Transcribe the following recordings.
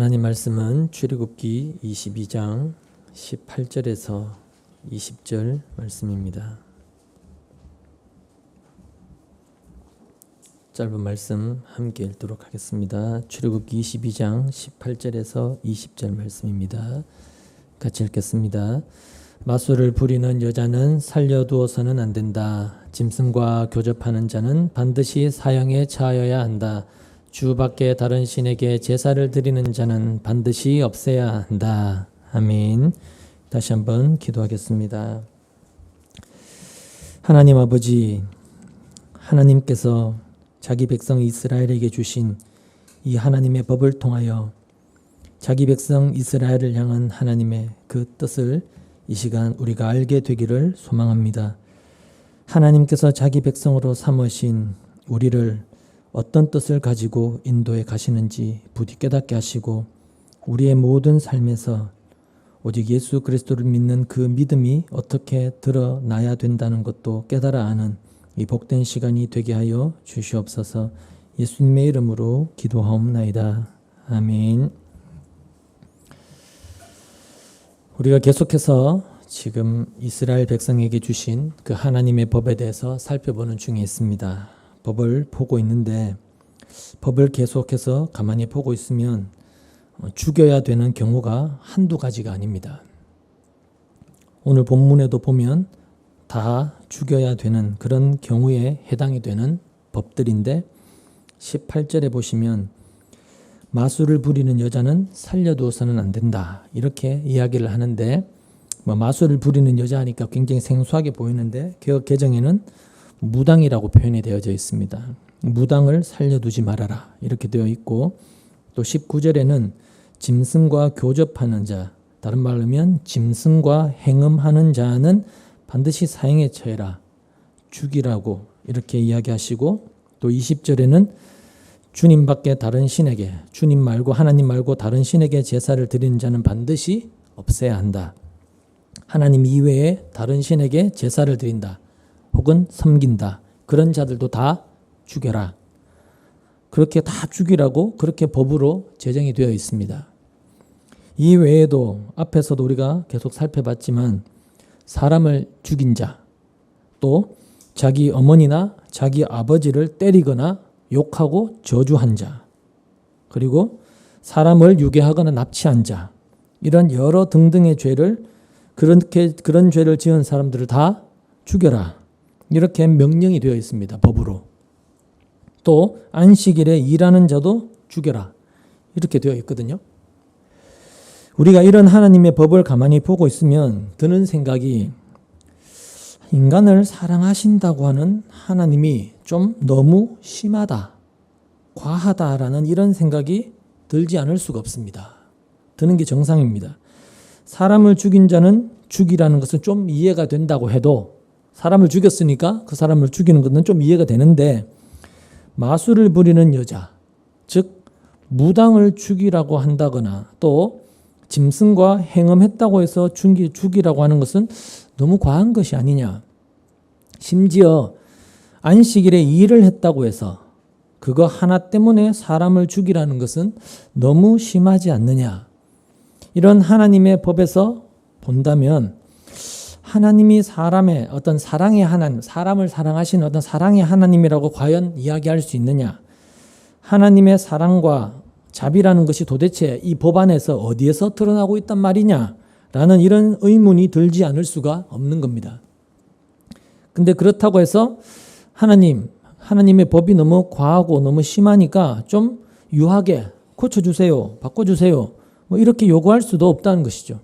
하나님 말씀은 출애굽기 22장 18절에서 20절 말씀입니다. 짧은 말씀 함께 읽도록 하겠습니다. 출애굽기 22장 18절에서 20절 말씀입니다. 같이 읽겠습니다. 마술을 부리는 여자는 살려두어서는 안 된다. 짐승과 교접하는 자는 반드시 사형에 처하여야 한다. 주 밖에 다른 신에게 제사를 드리는 자는 반드시 없애야 한다. 아멘. 다시 한번 기도하겠습니다. 하나님 아버지, 하나님께서 자기 백성 이스라엘에게 주신 이 하나님의 법을 통하여 자기 백성 이스라엘을 향한 하나님의 그 뜻을 이 시간 우리가 알게 되기를 소망합니다. 하나님께서 자기 백성으로 삼으신 우리를 어떤 뜻을 가지고 인도해 가시는지 부디 깨닫게 하시고 우리의 모든 삶에서 오직 예수 그리스도를 믿는 그 믿음이 어떻게 드러나야 된다는 것도 깨달아 아는 이 복된 시간이 되게 하여 주시옵소서. 예수님의 이름으로 기도하옵나이다. 아멘. 우리가 계속해서 지금 이스라엘 백성에게 주신 그 하나님의 법에 대해서 살펴보는 중에 있습니다. 법을 보고 있는데 법을 계속해서 가만히 보고 있으면 죽여야 되는 경우가 한두 가지가 아닙니다. 오늘 본문에도 보면 다 죽여야 되는 그런 경우에 해당이 되는 법들인데 18절에 보시면 마술을 부리는 여자는 살려두어서는 안 된다. 이렇게 이야기를 하는데 마술을 부리는 여자 하니까 굉장히 생소하게 보이는데 개역 개정에는 무당이라고 표현이 되어져 있습니다. 무당을 살려두지 말아라 이렇게 되어 있고 또 19절에는 짐승과 교접하는 자, 다른 말로 하면 짐승과 행음하는 자는 반드시 사형에 처해라, 죽이라고 이렇게 이야기하시고 또 20절에는 주님 밖에 다른 신에게, 주님 말고 하나님 말고 다른 신에게 제사를 드리는 자는 반드시 없애야 한다. 하나님 이외에 다른 신에게 제사를 드린다 혹은 섬긴다, 그런 자들도 다 죽여라. 그렇게 다 죽이라고 그렇게 법으로 제정이 되어 있습니다. 이 외에도 앞에서도 우리가 계속 살펴봤지만 사람을 죽인 자, 또 자기 어머니나 자기 아버지를 때리거나 욕하고 저주한 자, 그리고 사람을 유괴하거나 납치한 자, 이런 여러 등등의 죄를 그런 죄를 지은 사람들을 다 죽여라. 이렇게 명령이 되어 있습니다. 법으로. 또 안식일에 일하는 자도 죽여라. 이렇게 되어 있거든요. 우리가 이런 하나님의 법을 가만히 보고 있으면 드는 생각이 인간을 사랑하신다고 하는 하나님이 좀 너무 심하다, 과하다라는 이런 생각이 들지 않을 수가 없습니다. 드는 게 정상입니다. 사람을 죽인 자는 죽이라는 것은 좀 이해가 된다고 해도 사람을 죽였으니까 그 사람을 죽이는 것은 좀 이해가 되는데 마술을 부리는 여자, 즉 무당을 죽이라고 한다거나 또 짐승과 행음했다고 해서 죽이라고 하는 것은 너무 과한 것이 아니냐. 심지어 안식일에 일을 했다고 해서 그거 하나 때문에 사람을 죽이라는 것은 너무 심하지 않느냐. 이런 하나님의 법에서 본다면 하나님이 사람의 어떤 사랑의 하나님, 사람을 사랑하시는 어떤 사랑의 하나님이라고 과연 이야기할 수 있느냐. 하나님의 사랑과 자비라는 것이 도대체 이 법 안에서 어디에서 드러나고 있단 말이냐라는 이런 의문이 들지 않을 수가 없는 겁니다. 근데 그렇다고 해서 하나님의 법이 너무 과하고 너무 심하니까 좀 유하게 고쳐주세요, 바꿔주세요, 뭐 이렇게 요구할 수도 없다는 것이죠.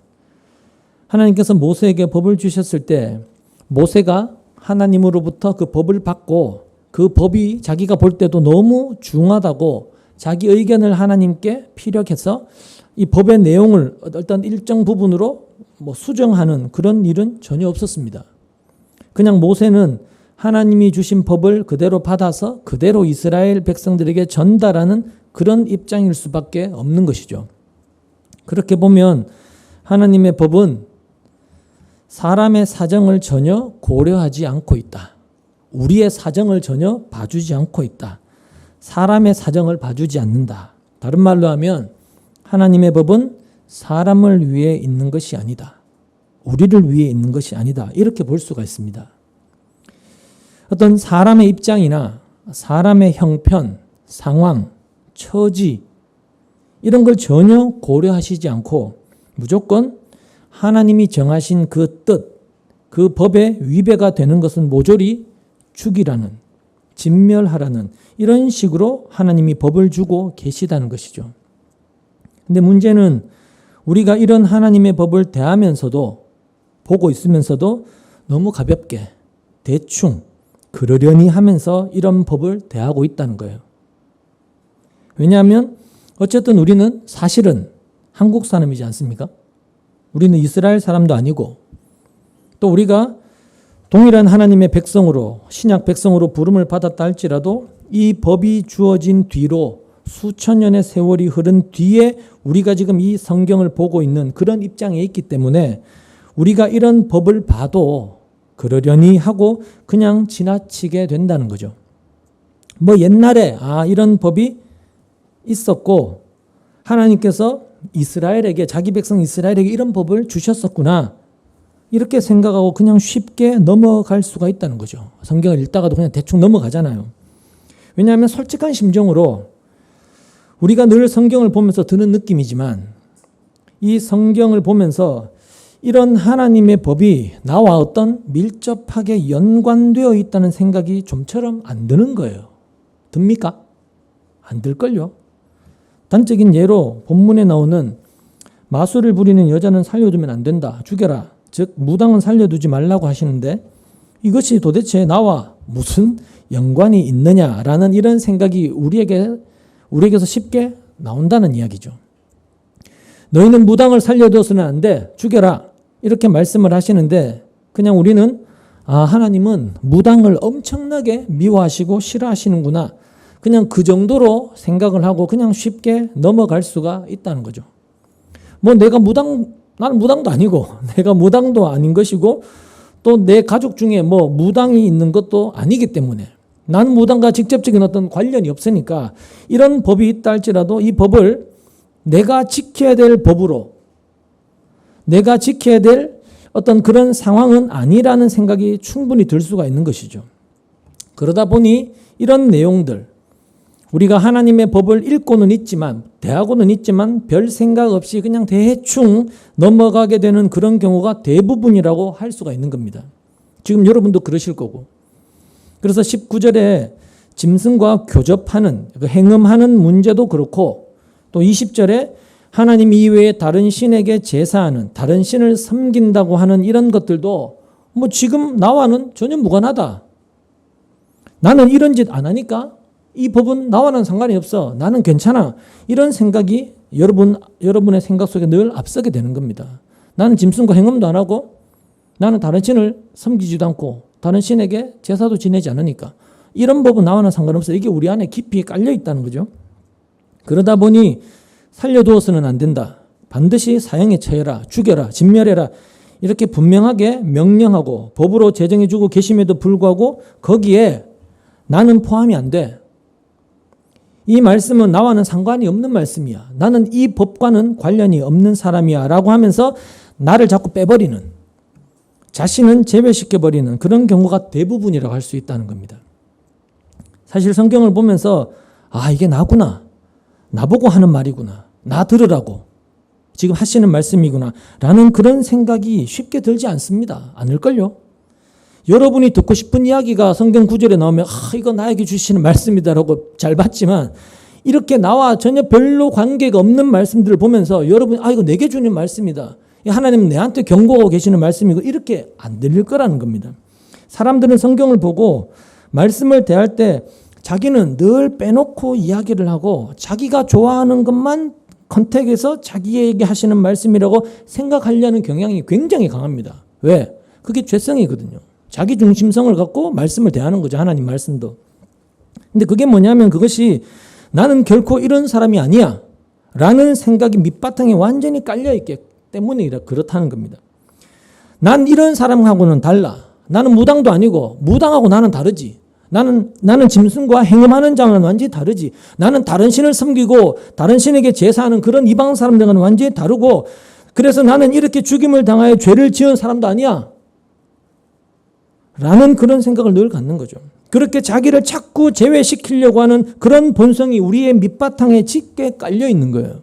하나님께서 모세에게 법을 주셨을 때 모세가 하나님으로부터 그 법을 받고 그 법이 자기가 볼 때도 너무 중하다고 자기 의견을 하나님께 피력해서 이 법의 내용을 어떤 일정 부분으로 수정하는 그런 일은 전혀 없었습니다. 그냥 모세는 하나님이 주신 법을 그대로 받아서 그대로 이스라엘 백성들에게 전달하는 그런 입장일 수밖에 없는 것이죠. 그렇게 보면 하나님의 법은 사람의 사정을 전혀 고려하지 않고 있다. 우리의 사정을 전혀 봐주지 않고 있다. 사람의 사정을 봐주지 않는다. 다른 말로 하면 하나님의 법은 사람을 위해 있는 것이 아니다. 우리를 위해 있는 것이 아니다. 이렇게 볼 수가 있습니다. 어떤 사람의 입장이나 사람의 형편, 상황, 처지 이런 걸 전혀 고려하시지 않고 무조건 하나님이 정하신 그 뜻, 그 법에 위배가 되는 것은 모조리 죽이라는, 진멸하라는 이런 식으로 하나님이 법을 주고 계시다는 것이죠. 근데 문제는 우리가 이런 하나님의 법을 대하면서도 보고 있으면서도 너무 가볍게 대충 그러려니 하면서 이런 법을 대하고 있다는 거예요. 왜냐하면 어쨌든 우리는 사실은 한국 사람이지 않습니까? 우리는 이스라엘 사람도 아니고 또 우리가 동일한 하나님의 백성으로 신약 백성으로 부름을 받았다 할지라도 이 법이 주어진 뒤로 수천 년의 세월이 흐른 뒤에 우리가 지금 이 성경을 보고 있는 그런 입장에 있기 때문에 우리가 이런 법을 봐도 그러려니 하고 그냥 지나치게 된다는 거죠. 뭐 옛날에 이런 법이 있었고 하나님께서 이스라엘에게 자기 백성 이스라엘에게 이런 법을 주셨었구나 이렇게 생각하고 그냥 쉽게 넘어갈 수가 있다는 거죠. 성경을 읽다가도 그냥 대충 넘어가잖아요. 왜냐하면 솔직한 심정으로 우리가 늘 성경을 보면서 드는 느낌이지만 이 성경을 보면서 이런 하나님의 법이 나와 어떤 밀접하게 연관되어 있다는 생각이 좀처럼 안 드는 거예요. 듭니까? 안 들걸요? 단적인 예로 본문에 나오는 마술을 부리는 여자는 살려두면 안 된다. 죽여라. 즉 무당은 살려두지 말라고 하시는데 이것이 도대체 나와 무슨 연관이 있느냐라는 이런 생각이 우리에게서 쉽게 나온다는 이야기죠. 너희는 무당을 살려두어서는 안 돼. 죽여라. 이렇게 말씀을 하시는데 그냥 우리는 하나님은 무당을 엄청나게 미워하시고 싫어하시는구나. 그냥 그 정도로 생각을 하고 그냥 쉽게 넘어갈 수가 있다는 거죠. 뭐 나는 무당도 아니고 내가 무당도 아닌 것이고 또 내 가족 중에 뭐 무당이 있는 것도 아니기 때문에 나는 무당과 직접적인 어떤 관련이 없으니까 이런 법이 있다 할지라도 이 법을 내가 지켜야 될 법으로 내가 지켜야 될 어떤 그런 상황은 아니라는 생각이 충분히 들 수가 있는 것이죠. 그러다 보니 이런 내용들 우리가 하나님의 법을 읽고는 있지만 대하고는 있지만 별 생각 없이 그냥 대충 넘어가게 되는 그런 경우가 대부분이라고 할 수가 있는 겁니다. 지금 여러분도 그러실 거고. 그래서 19절에 짐승과 교접하는 행음하는 문제도 그렇고 또 20절에 하나님 이외에 다른 신에게 제사하는 다른 신을 섬긴다고 하는 이런 것들도 뭐 지금 나와는 전혀 무관하다. 나는 이런 짓 안 하니까 이 법은 나와는 상관이 없어. 나는 괜찮아. 이런 생각이 여러분의 생각 속에 늘 앞서게 되는 겁니다. 나는 짐승과 행음도 안 하고 나는 다른 신을 섬기지도 않고 다른 신에게 제사도 지내지 않으니까 이런 법은 나와는 상관없어. 이게 우리 안에 깊이 깔려 있다는 거죠. 그러다 보니 살려두어서는 안 된다. 반드시 사형에 처해라. 죽여라. 진멸해라. 이렇게 분명하게 명령하고 법으로 제정해 주고 계심에도 불구하고 거기에 나는 포함이 안 돼. 이 말씀은 나와는 상관이 없는 말씀이야. 나는 이 법과는 관련이 없는 사람이야 라고 하면서 나를 자꾸 빼버리는 자신은 제외시켜버리는 그런 경우가 대부분이라고 할 수 있다는 겁니다. 사실 성경을 보면서 이게 나구나. 나보고 하는 말이구나. 나 들으라고. 지금 하시는 말씀이구나. 라는 그런 생각이 쉽게 들지 않습니다. 않을걸요? 여러분이 듣고 싶은 이야기가 성경 구절에 나오면 이거 나에게 주시는 말씀이다라고 잘 봤지만 이렇게 나와 전혀 별로 관계가 없는 말씀들을 보면서 여러분이 이거 내게 주는 말씀이다. 하나님은 내한테 경고하고 계시는 말씀이고 이렇게 안 들릴 거라는 겁니다. 사람들은 성경을 보고 말씀을 대할 때 자기는 늘 빼놓고 이야기를 하고 자기가 좋아하는 것만 컨택해서 자기에게 하시는 말씀이라고 생각하려는 경향이 굉장히 강합니다. 왜? 그게 죄성이거든요. 자기 중심성을 갖고 말씀을 대하는 거죠. 하나님 말씀도. 근데 그게 뭐냐면 그것이 나는 결코 이런 사람이 아니야 라는 생각이 밑바탕에 완전히 깔려있기 때문에 그렇다는 겁니다. 난 이런 사람하고는 달라. 나는 무당도 아니고 무당하고 나는 다르지. 나는 짐승과 행음하는 자와는 완전히 다르지. 나는 다른 신을 섬기고 다른 신에게 제사하는 그런 이방 사람들과는 완전히 다르고, 그래서 나는 이렇게 죽임을 당하여 죄를 지은 사람도 아니야. 라는 그런 생각을 늘 갖는 거죠. 그렇게 자기를 자꾸 제외시키려고 하는 그런 본성이 우리의 밑바탕에 짙게 깔려 있는 거예요.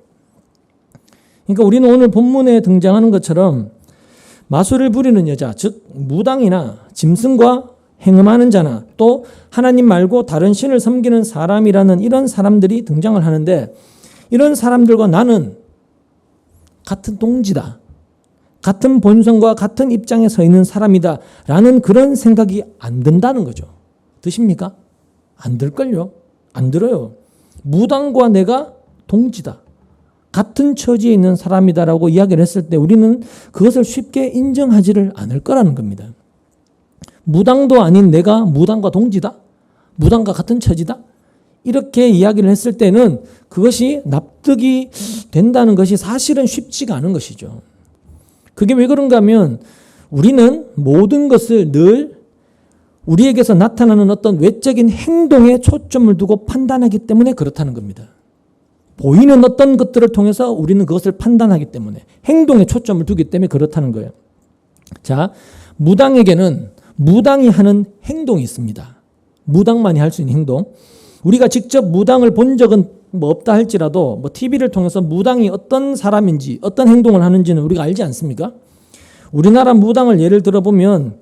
그러니까 우리는 오늘 본문에 등장하는 것처럼 마술을 부리는 여자, 즉 무당이나 짐승과 행음하는 자나 또 하나님 말고 다른 신을 섬기는 사람이라는 이런 사람들이 등장을 하는데, 이런 사람들과 나는 같은 동지다, 같은 본성과 같은 입장에 서 있는 사람이다 라는 그런 생각이 안 든다는 거죠. 드십니까? 안 들걸요? 안 들어요. 무당과 내가 동지다, 같은 처지에 있는 사람이다라고 이야기를 했을 때 우리는 그것을 쉽게 인정하지를 않을 거라는 겁니다. 무당도 아닌 내가 무당과 동지다? 무당과 같은 처지다? 이렇게 이야기를 했을 때는 그것이 납득이 된다는 것이 사실은 쉽지가 않은 것이죠. 그게 왜 그런가 하면 우리는 모든 것을 늘 우리에게서 나타나는 어떤 외적인 행동에 초점을 두고 판단하기 때문에 그렇다는 겁니다. 보이는 어떤 것들을 통해서 우리는 그것을 판단하기 때문에, 행동에 초점을 두기 때문에 그렇다는 거예요. 자, 무당에게는 무당이 하는 행동이 있습니다. 무당만이 할 수 있는 행동. 우리가 직접 무당을 본 적은 뭐 없다 할지라도 TV를 통해서 무당이 어떤 사람인지 어떤 행동을 하는지는 우리가 알지 않습니까? 우리나라 무당을 예를 들어보면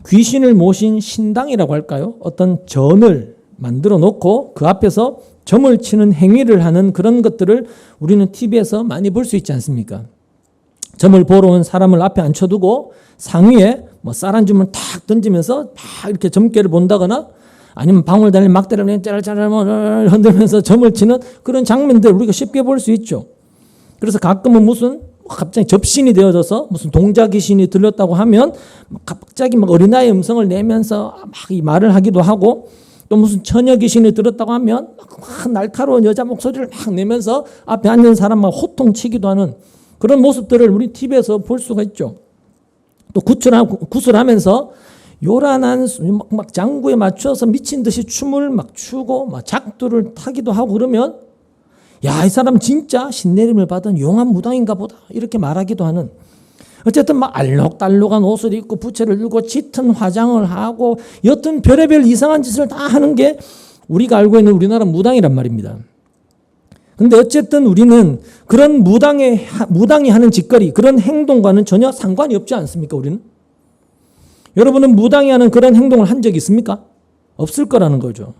귀신을 모신 신당이라고 할까요? 어떤 전을 만들어 놓고 그 앞에서 점을 치는 행위를 하는 그런 것들을 우리는 TV에서 많이 볼 수 있지 않습니까? 점을 보러 온 사람을 앞에 앉혀두고 상위에 쌀 한 주문 탁 던지면서 막 이렇게 점괘를 본다거나, 아니면 방울 달린 막대를 짜랄짜랄 흔들면서 점을 치는 그런 장면들 우리가 쉽게 볼 수 있죠. 그래서 가끔은 무슨 갑자기 접신이 되어져서 무슨 동자 귀신이 들렸다고 하면 갑자기 어린아이 음성을 내면서 막 이 말을 하기도 하고, 또 무슨 처녀 귀신이 들었다고 하면 막 날카로운 여자 목소리를 막 내면서 앞에 앉은 사람 막 호통치기도 하는 그런 모습들을 우리 TV에서 볼 수가 있죠. 또 구슬하면서 요란한 막 장구에 맞춰서 미친 듯이 춤을 막 추고 막 작두를 타기도 하고 그러면, 야, 이 사람 진짜 신내림을 받은 용한 무당인가 보다 이렇게 말하기도 하는, 어쨌든 막 알록달록한 옷을 입고 부채를 들고 짙은 화장을 하고 여튼 별의별 이상한 짓을 다 하는 게 우리가 알고 있는 우리나라 무당이란 말입니다. 근데 어쨌든 우리는 그런 무당이 하는 짓거리, 그런 행동과는 전혀 상관이 없지 않습니까? 우리는? 여러분은 무당이 하는 그런 행동을 한 적이 있습니까? 없을 거라는 거죠.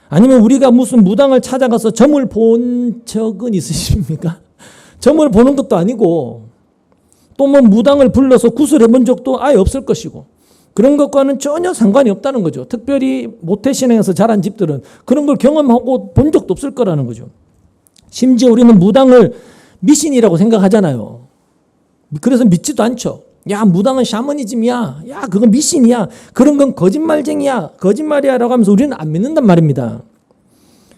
아니면 우리가 무슨 무당을 찾아가서 점을 본 적은 있으십니까? 점을 보는 것도 아니고, 또 뭐 무당을 불러서 구슬해 본 적도 아예 없을 것이고, 그런 것과는 전혀 상관이 없다는 거죠. 특별히 모태신앙에서 자란 집들은 그런 걸 경험하고 본 적도 없을 거라는 거죠. 심지어 우리는 무당을 미신이라고 생각하잖아요. 그래서 믿지도 않죠. 야, 무당은 샤머니즘이야. 야, 그건 미신이야. 그런 건 거짓말쟁이야. 거짓말이야 라고 하면서 우리는 안 믿는단 말입니다.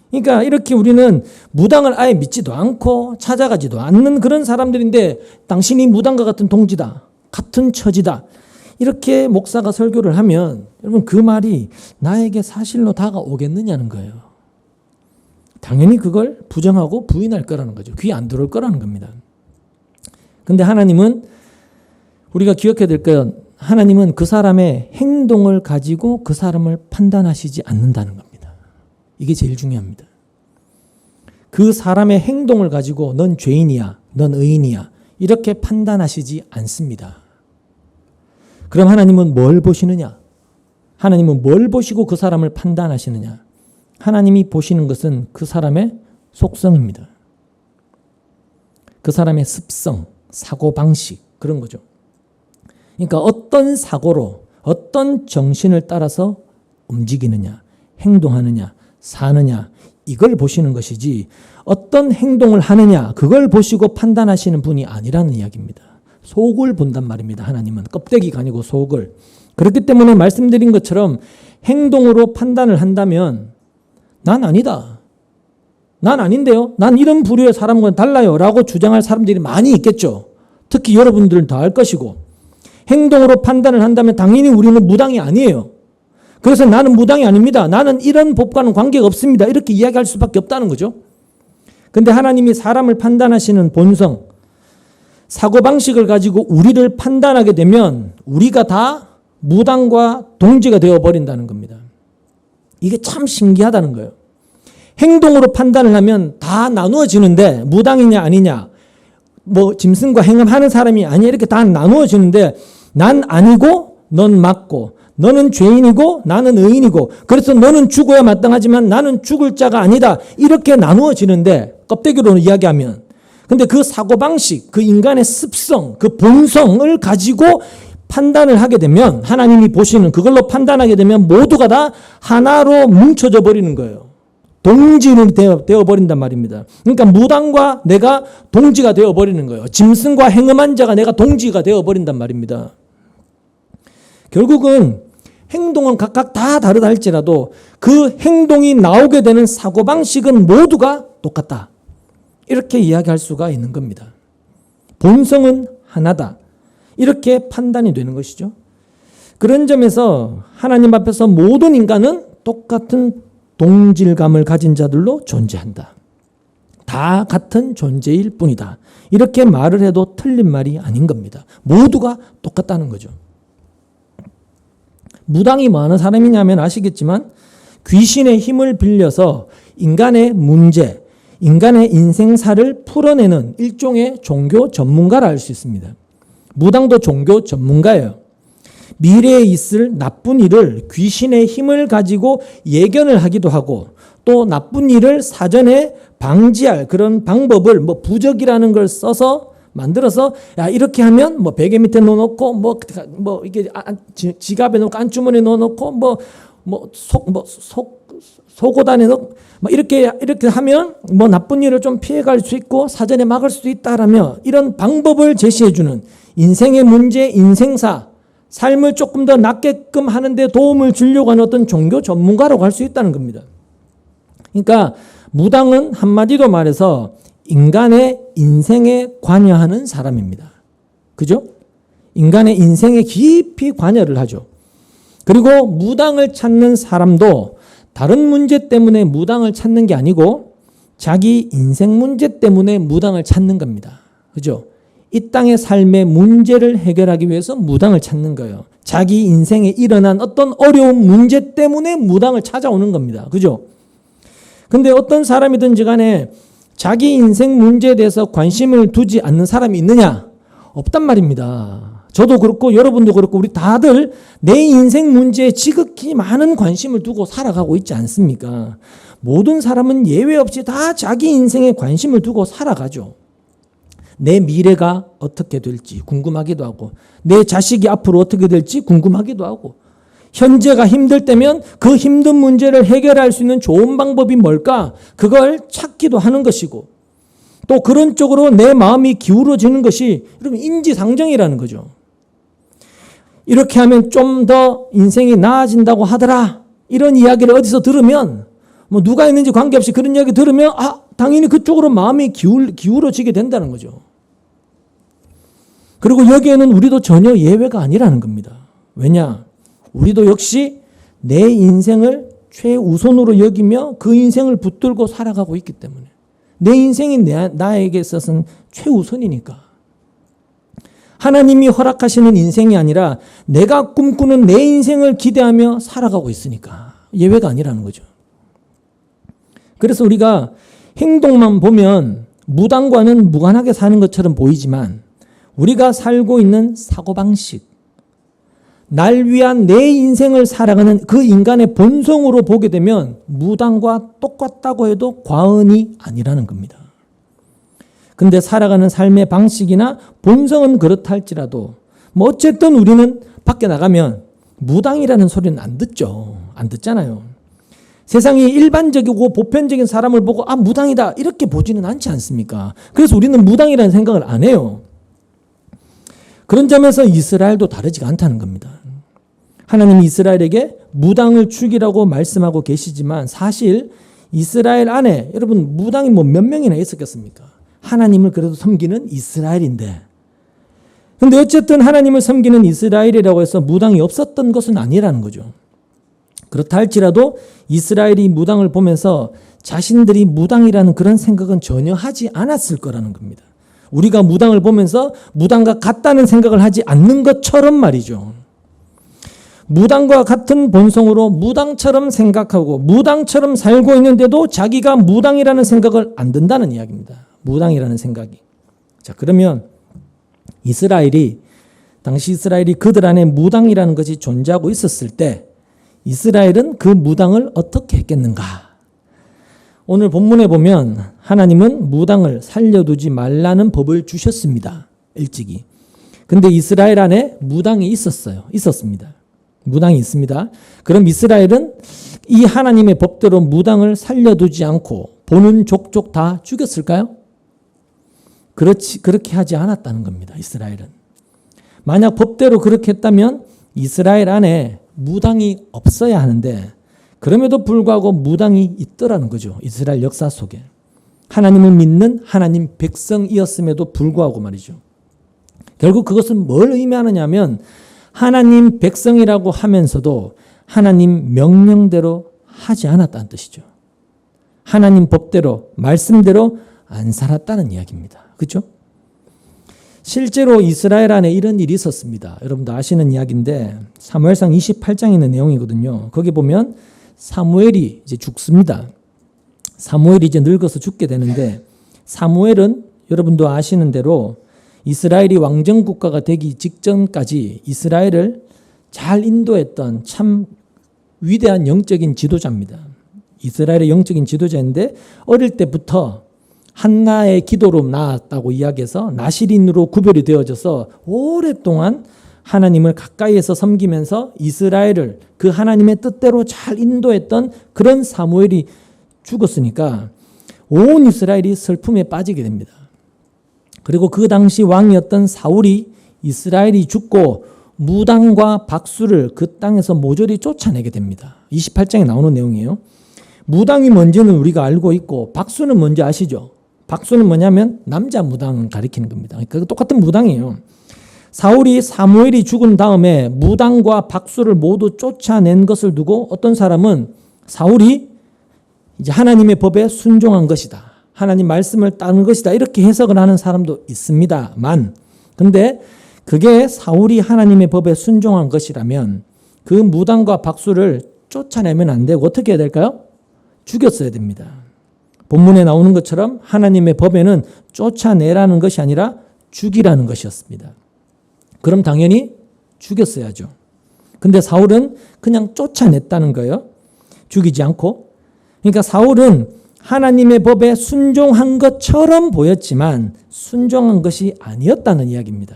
그러니까 이렇게 우리는 무당을 아예 믿지도 않고 찾아가지도 않는 그런 사람들인데, 당신이 무당과 같은 동지다, 같은 처지다, 이렇게 목사가 설교를 하면 여러분 그 말이 나에게 사실로 다가오겠느냐는 거예요. 당연히 그걸 부정하고 부인할 거라는 거죠. 귀 안 들어올 거라는 겁니다. 근데 하나님은, 우리가 기억해야 될 건, 하나님은 그 사람의 행동을 가지고 그 사람을 판단하시지 않는다는 겁니다. 이게 제일 중요합니다. 그 사람의 행동을 가지고 넌 죄인이야, 넌 의인이야 이렇게 판단하시지 않습니다. 그럼 하나님은 뭘 보시느냐? 하나님은 뭘 보시고 그 사람을 판단하시느냐? 하나님이 보시는 것은 그 사람의 속성입니다. 그 사람의 습성, 사고방식, 그런 거죠. 그러니까 어떤 사고로, 어떤 정신을 따라서 움직이느냐, 행동하느냐, 사느냐, 이걸 보시는 것이지 어떤 행동을 하느냐 그걸 보시고 판단하시는 분이 아니라는 이야기입니다. 속을 본단 말입니다. 하나님은 껍데기가 아니고 속을. 그렇기 때문에 말씀드린 것처럼 행동으로 판단을 한다면 난 아니다, 난 아닌데요, 난 이런 부류의 사람과는 달라요 라고 주장할 사람들이 많이 있겠죠. 특히 여러분들은 다 알 것이고, 행동으로 판단을 한다면 당연히 우리는 무당이 아니에요. 그래서 나는 무당이 아닙니다. 나는 이런 법과는 관계가 없습니다. 이렇게 이야기할 수밖에 없다는 거죠. 근데 하나님이 사람을 판단하시는 본성, 사고방식을 가지고 우리를 판단하게 되면 우리가 다 무당과 동지가 되어버린다는 겁니다. 이게 참 신기하다는 거예요. 행동으로 판단을 하면 다 나누어지는데 무당이냐 아니냐, 뭐 짐승과 행음하는 사람이 아니냐 이렇게 다 나누어지는데 난 아니고 넌 맞고 너는 죄인이고 나는 의인이고 그래서 너는 죽어야 마땅하지만 나는 죽을 자가 아니다 이렇게 나누어지는데 껍데기로 이야기하면 근데 그 사고방식, 그 인간의 습성, 그 본성을 가지고 판단을 하게 되면 하나님이 보시는 그걸로 판단하게 되면 모두가 다 하나로 뭉쳐져 버리는 거예요. 동지는 되어버린단 말입니다. 그러니까 무당과 내가 동지가 되어버리는 거예요. 짐승과 행음한 자가 내가 동지가 되어버린단 말입니다. 결국은 행동은 각각 다 다르다 할지라도 그 행동이 나오게 되는 사고방식은 모두가 똑같다. 이렇게 이야기할 수가 있는 겁니다. 본성은 하나다. 이렇게 판단이 되는 것이죠. 그런 점에서 하나님 앞에서 모든 인간은 똑같은 동질감을 가진 자들로 존재한다. 다 같은 존재일 뿐이다. 이렇게 말을 해도 틀린 말이 아닌 겁니다. 모두가 똑같다는 거죠. 무당이 뭐 하는 사람이냐면 아시겠지만 귀신의 힘을 빌려서 인간의 문제, 인간의 인생사를 풀어내는 일종의 종교 전문가라 할 수 있습니다. 무당도 종교 전문가예요. 미래에 있을 나쁜 일을 귀신의 힘을 가지고 예견을 하기도 하고 또 나쁜 일을 사전에 방지할 그런 방법을 뭐 부적이라는 걸 써서 만들어서 야 이렇게 하면 뭐 베개 밑에 넣어놓고 뭐 이게 지갑에 넣고 안주머니에 넣어놓고 속옷안에 넣고 이렇게 하면 뭐 나쁜 일을 좀 피해갈 수 있고 사전에 막을 수도 있다라며 이런 방법을 제시해주는 인생의 문제, 인생사, 삶을 조금 더 낫게끔 하는데 도움을 주려고 하는 어떤 종교 전문가라고 할 수 있다는 겁니다. 그러니까 무당은 한마디로 말해서 인간의 인생에 관여하는 사람입니다. 그죠? 인간의 인생에 깊이 관여를 하죠. 그리고 무당을 찾는 사람도 다른 문제 때문에 무당을 찾는 게 아니고 자기 인생 문제 때문에 무당을 찾는 겁니다. 그죠? 이 땅의 삶의 문제를 해결하기 위해서 무당을 찾는 거예요. 자기 인생에 일어난 어떤 어려운 문제 때문에 무당을 찾아오는 겁니다. 그죠? 근데 어떤 사람이든지 간에 자기 인생 문제에 대해서 관심을 두지 않는 사람이 있느냐? 없단 말입니다. 저도 그렇고 여러분도 그렇고 우리 다들 내 인생 문제에 지극히 많은 관심을 두고 살아가고 있지 않습니까? 모든 사람은 예외 없이 다 자기 인생에 관심을 두고 살아가죠. 내 미래가 어떻게 될지 궁금하기도 하고 내 자식이 앞으로 어떻게 될지 궁금하기도 하고 현재가 힘들 때면 그 힘든 문제를 해결할 수 있는 좋은 방법이 뭘까? 그걸 찾기도 하는 것이고 또 그런 쪽으로 내 마음이 기울어지는 것이 여러분 인지상정이라는 거죠. 이렇게 하면 좀 더 인생이 나아진다고 하더라. 이런 이야기를 어디서 들으면 뭐 누가 있는지 관계없이 그런 이야기 들으면 당연히 그쪽으로 마음이 기울어지게 된다는 거죠. 그리고 여기에는 우리도 전혀 예외가 아니라는 겁니다. 왜냐? 우리도 역시 내 인생을 최우선으로 여기며 그 인생을 붙들고 살아가고 있기 때문에 내 인생이 나에게 있어서는 최우선이니까. 하나님이 허락하시는 인생이 아니라 내가 꿈꾸는 내 인생을 기대하며 살아가고 있으니까 예외가 아니라는 거죠. 그래서 우리가 행동만 보면 무당과는 무관하게 사는 것처럼 보이지만 우리가 살고 있는 사고방식, 날 위한 내 인생을 살아가는 그 인간의 본성으로 보게 되면 무당과 똑같다고 해도 과언이 아니라는 겁니다. 근데 살아가는 삶의 방식이나 본성은 그렇다 할지라도 뭐 어쨌든 우리는 밖에 나가면 무당이라는 소리는 안 듣죠. 안 듣잖아요. 세상이 일반적이고 보편적인 사람을 보고 무당이다 이렇게 보지는 않지 않습니까? 그래서 우리는 무당이라는 생각을 안 해요. 그런 점에서 이스라엘도 다르지가 않다는 겁니다. 하나님이 이스라엘에게 무당을 죽이라고 말씀하고 계시지만 사실 이스라엘 안에 여러분 무당이 뭐 몇 명이나 있었겠습니까? 하나님을 그래도 섬기는 이스라엘인데 근데 어쨌든 하나님을 섬기는 이스라엘이라고 해서 무당이 없었던 것은 아니라는 거죠. 그렇다 할지라도 이스라엘이 무당을 보면서 자신들이 무당이라는 그런 생각은 전혀 하지 않았을 거라는 겁니다. 우리가 무당을 보면서 무당과 같다는 생각을 하지 않는 것처럼 말이죠. 무당과 같은 본성으로 무당처럼 생각하고 무당처럼 살고 있는데도 자기가 무당이라는 생각을 안 든다는 이야기입니다. 무당이라는 생각이. 자, 그러면 당시 이스라엘이 그들 안에 무당이라는 것이 존재하고 있었을 때 이스라엘은 그 무당을 어떻게 했겠는가? 오늘 본문에 보면 하나님은 무당을 살려두지 말라는 법을 주셨습니다. 일찍이. 근데 이스라엘 안에 무당이 있었습니다. 무당이 있습니다. 그럼 이스라엘은 이 하나님의 법대로 무당을 살려두지 않고 보는 족족 다 죽였을까요? 그렇게 하지 않았다는 겁니다. 이스라엘은. 만약 법대로 그렇게 했다면 이스라엘 안에 무당이 없어야 하는데 그럼에도 불구하고 무당이 있더라는 거죠. 이스라엘 역사 속에. 하나님을 믿는 하나님 백성이었음에도 불구하고 말이죠. 결국 그것은 뭘 의미하느냐 하면 하나님 백성이라고 하면서도 하나님 명령대로 하지 않았다는 뜻이죠. 하나님 법대로 말씀대로 안 살았다는 이야기입니다. 그렇죠? 실제로 이스라엘 안에 이런 일이 있었습니다. 여러분도 아시는 이야기인데 사무엘상 28장에 있는 내용이거든요. 거기 보면 사무엘이 이제 죽습니다. 사무엘이 이제 늙어서 죽게 되는데 사무엘은 여러분도 아시는 대로 이스라엘이 왕정 국가가 되기 직전까지 이스라엘을 잘 인도했던 참 위대한 영적인 지도자입니다. 이스라엘의 영적인 지도자인데 어릴 때부터 한나의 기도로 낳았다고 이야기해서 나실인으로 구별이 되어져서 오랫동안 하나님을 가까이에서 섬기면서 이스라엘을 그 하나님의 뜻대로 잘 인도했던 그런 사무엘이 죽었으니까 온 이스라엘이 슬픔에 빠지게 됩니다. 그리고 그 당시 왕이었던 사울이 이스라엘이 죽고 무당과 박수를 그 땅에서 모조리 쫓아내게 됩니다. 28장에 나오는 내용이에요. 무당이 뭔지는 우리가 알고 있고 박수는 뭔지 아시죠? 박수는 뭐냐면 남자 무당 가리키는 겁니다. 그러니까 똑같은 무당이에요. 사울이 사무엘이 죽은 다음에 무당과 박수를 모두 쫓아낸 것을 두고 어떤 사람은 사울이 이제 하나님의 법에 순종한 것이다. 하나님 말씀을 따른 것이다. 이렇게 해석을 하는 사람도 있습니다만 근데 그게 사울이 하나님의 법에 순종한 것이라면 그 무당과 박수를 쫓아내면 안 되고 어떻게 해야 될까요? 죽였어야 됩니다. 본문에 나오는 것처럼 하나님의 법에는 쫓아내라는 것이 아니라 죽이라는 것이었습니다. 그럼 당연히 죽였어야죠. 근데 사울은 그냥 쫓아냈다는 거예요. 죽이지 않고. 그러니까 사울은 하나님의 법에 순종한 것처럼 보였지만 순종한 것이 아니었다는 이야기입니다.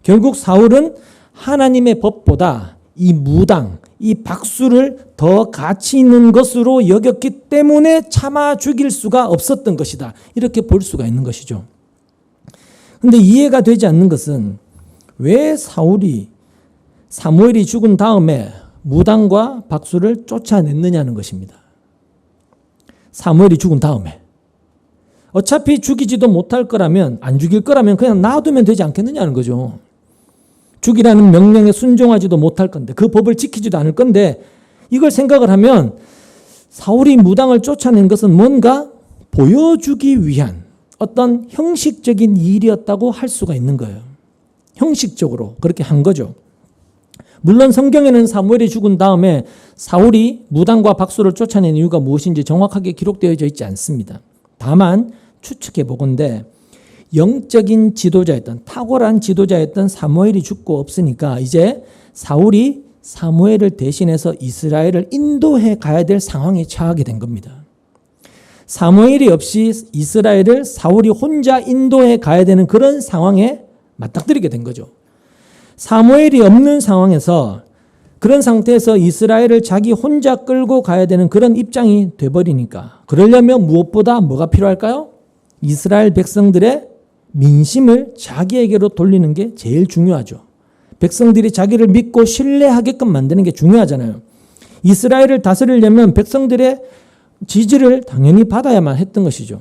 결국 사울은 하나님의 법보다 이 무당, 이 박수를 더 가치 있는 것으로 여겼기 때문에 참아 죽일 수가 없었던 것이다. 이렇게 볼 수가 있는 것이죠. 그런데 이해가 되지 않는 것은 왜 사무엘이 죽은 다음에 무당과 박수를 쫓아냈느냐는 것입니다. 사무엘이 죽은 다음에. 어차피 죽이지도 못할 거라면 안 죽일 거라면 그냥 놔두면 되지 않겠느냐는 거죠. 죽이라는 명령에 순종하지도 못할 건데 그 법을 지키지도 않을 건데 이걸 생각을 하면 사울이 무당을 쫓아낸 것은 뭔가 보여주기 위한 어떤 형식적인 일이었다고 할 수가 있는 거예요. 형식적으로 그렇게 한 거죠. 물론 성경에는 사무엘이 죽은 다음에 사울이 무당과 박수를 쫓아낸 이유가 무엇인지 정확하게 기록되어져 있지 않습니다. 다만 추측해 보건대 영적인 지도자였던 탁월한 지도자였던 사무엘이 죽고 없으니까 이제 사울이 사무엘을 대신해서 이스라엘을 인도해 가야 될 상황에 처하게 된 겁니다. 사무엘이 없이 이스라엘을 사울이 혼자 인도해 가야 되는 그런 상황에 맞닥뜨리게 된 거죠. 사무엘이 없는 상황에서 그런 상태에서 이스라엘을 자기 혼자 끌고 가야 되는 그런 입장이 돼버리니까 그러려면 무엇보다 뭐가 필요할까요? 이스라엘 백성들의 민심을 자기에게로 돌리는 게 제일 중요하죠. 백성들이 자기를 믿고 신뢰하게끔 만드는 게 중요하잖아요. 이스라엘을 다스리려면 백성들의 지지를 당연히 받아야만 했던 것이죠.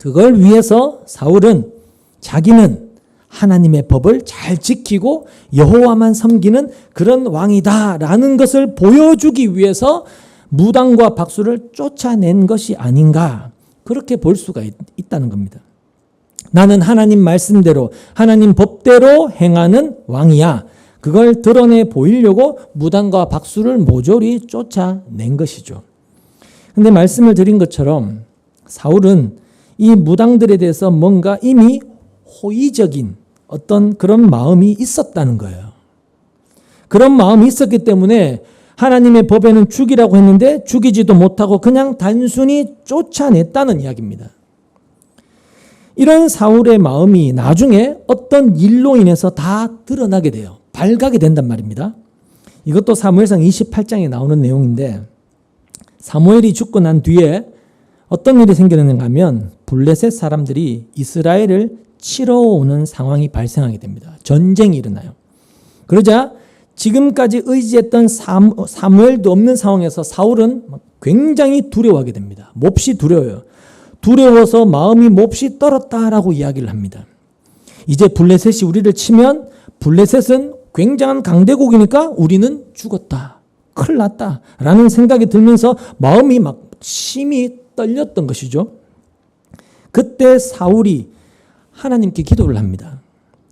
그걸 위해서 사울은 자기는 하나님의 법을 잘 지키고 여호와만 섬기는 그런 왕이다라는 것을 보여주기 위해서 무당과 박수를 쫓아낸 것이 아닌가, 그렇게 볼 수가 있다는 겁니다. 나는 하나님 말씀대로 하나님 법대로 행하는 왕이야. 그걸 드러내 보이려고 무당과 박수를 모조리 쫓아낸 것이죠. 근데 말씀을 드린 것처럼 사울은 이 무당들에 대해서 뭔가 이미 호의적인 어떤 그런 마음이 있었다는 거예요. 그런 마음이 있었기 때문에 하나님의 법에는 죽이라고 했는데 죽이지도 못하고 그냥 단순히 쫓아냈다는 이야기입니다. 이런 사울의 마음이 나중에 어떤 일로 인해서 다 드러나게 돼요. 발각이 된단 말입니다. 이것도 사무엘상 28장에 나오는 내용인데, 사무엘이 죽고 난 뒤에 어떤 일이 생겼는가 하면 블레셋 사람들이 이스라엘을 치러 오는 상황이 발생하게 됩니다. 전쟁이 일어나요. 그러자 지금까지 의지했던 사무엘도 없는 상황에서 사울은 굉장히 두려워하게 됩니다. 몹시 두려워요. 두려워서 마음이 몹시 떨었다라고 이야기를 합니다. 이제 블레셋이 우리를 치면 블레셋은 굉장한 강대국이니까 우리는 죽었다, 큰일 났다 라는 생각이 들면서 마음이 막 심히 떨렸던 것이죠. 그때 사울이 하나님께 기도를 합니다.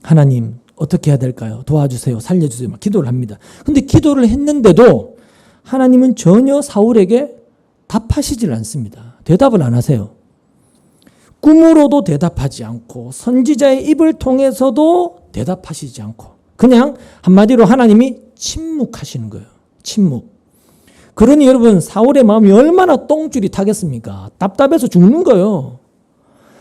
하나님, 어떻게 해야 될까요? 도와주세요, 살려주세요, 막 기도를 합니다. 근데 기도를 했는데도 하나님은 전혀 사울에게 답하시질 않습니다. 대답을 안 하세요. 꿈으로도 대답하지 않고 선지자의 입을 통해서도 대답하시지 않고 그냥 한마디로 하나님이 침묵하시는 거예요. 침묵. 그러니 여러분, 사울의 마음이 얼마나 똥줄이 타겠습니까? 답답해서 죽는 거예요.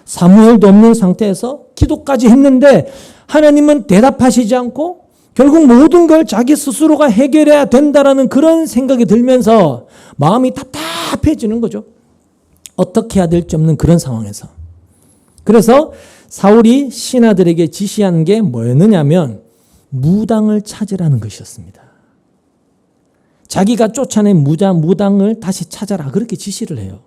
사무엘도 없는 상태에서 기도까지 했는데 하나님은 대답하시지 않고 결국 모든 걸 자기 스스로가 해결해야 된다라는 그런 생각이 들면서 마음이 답답해지는 거죠. 어떻게 해야 될지 없는 그런 상황에서. 그래서 사울이 신하들에게 지시한 게 뭐였느냐면 무당을 찾으라는 것이었습니다. 자기가 쫓아낸 무당을 다시 찾아라, 그렇게 지시를 해요.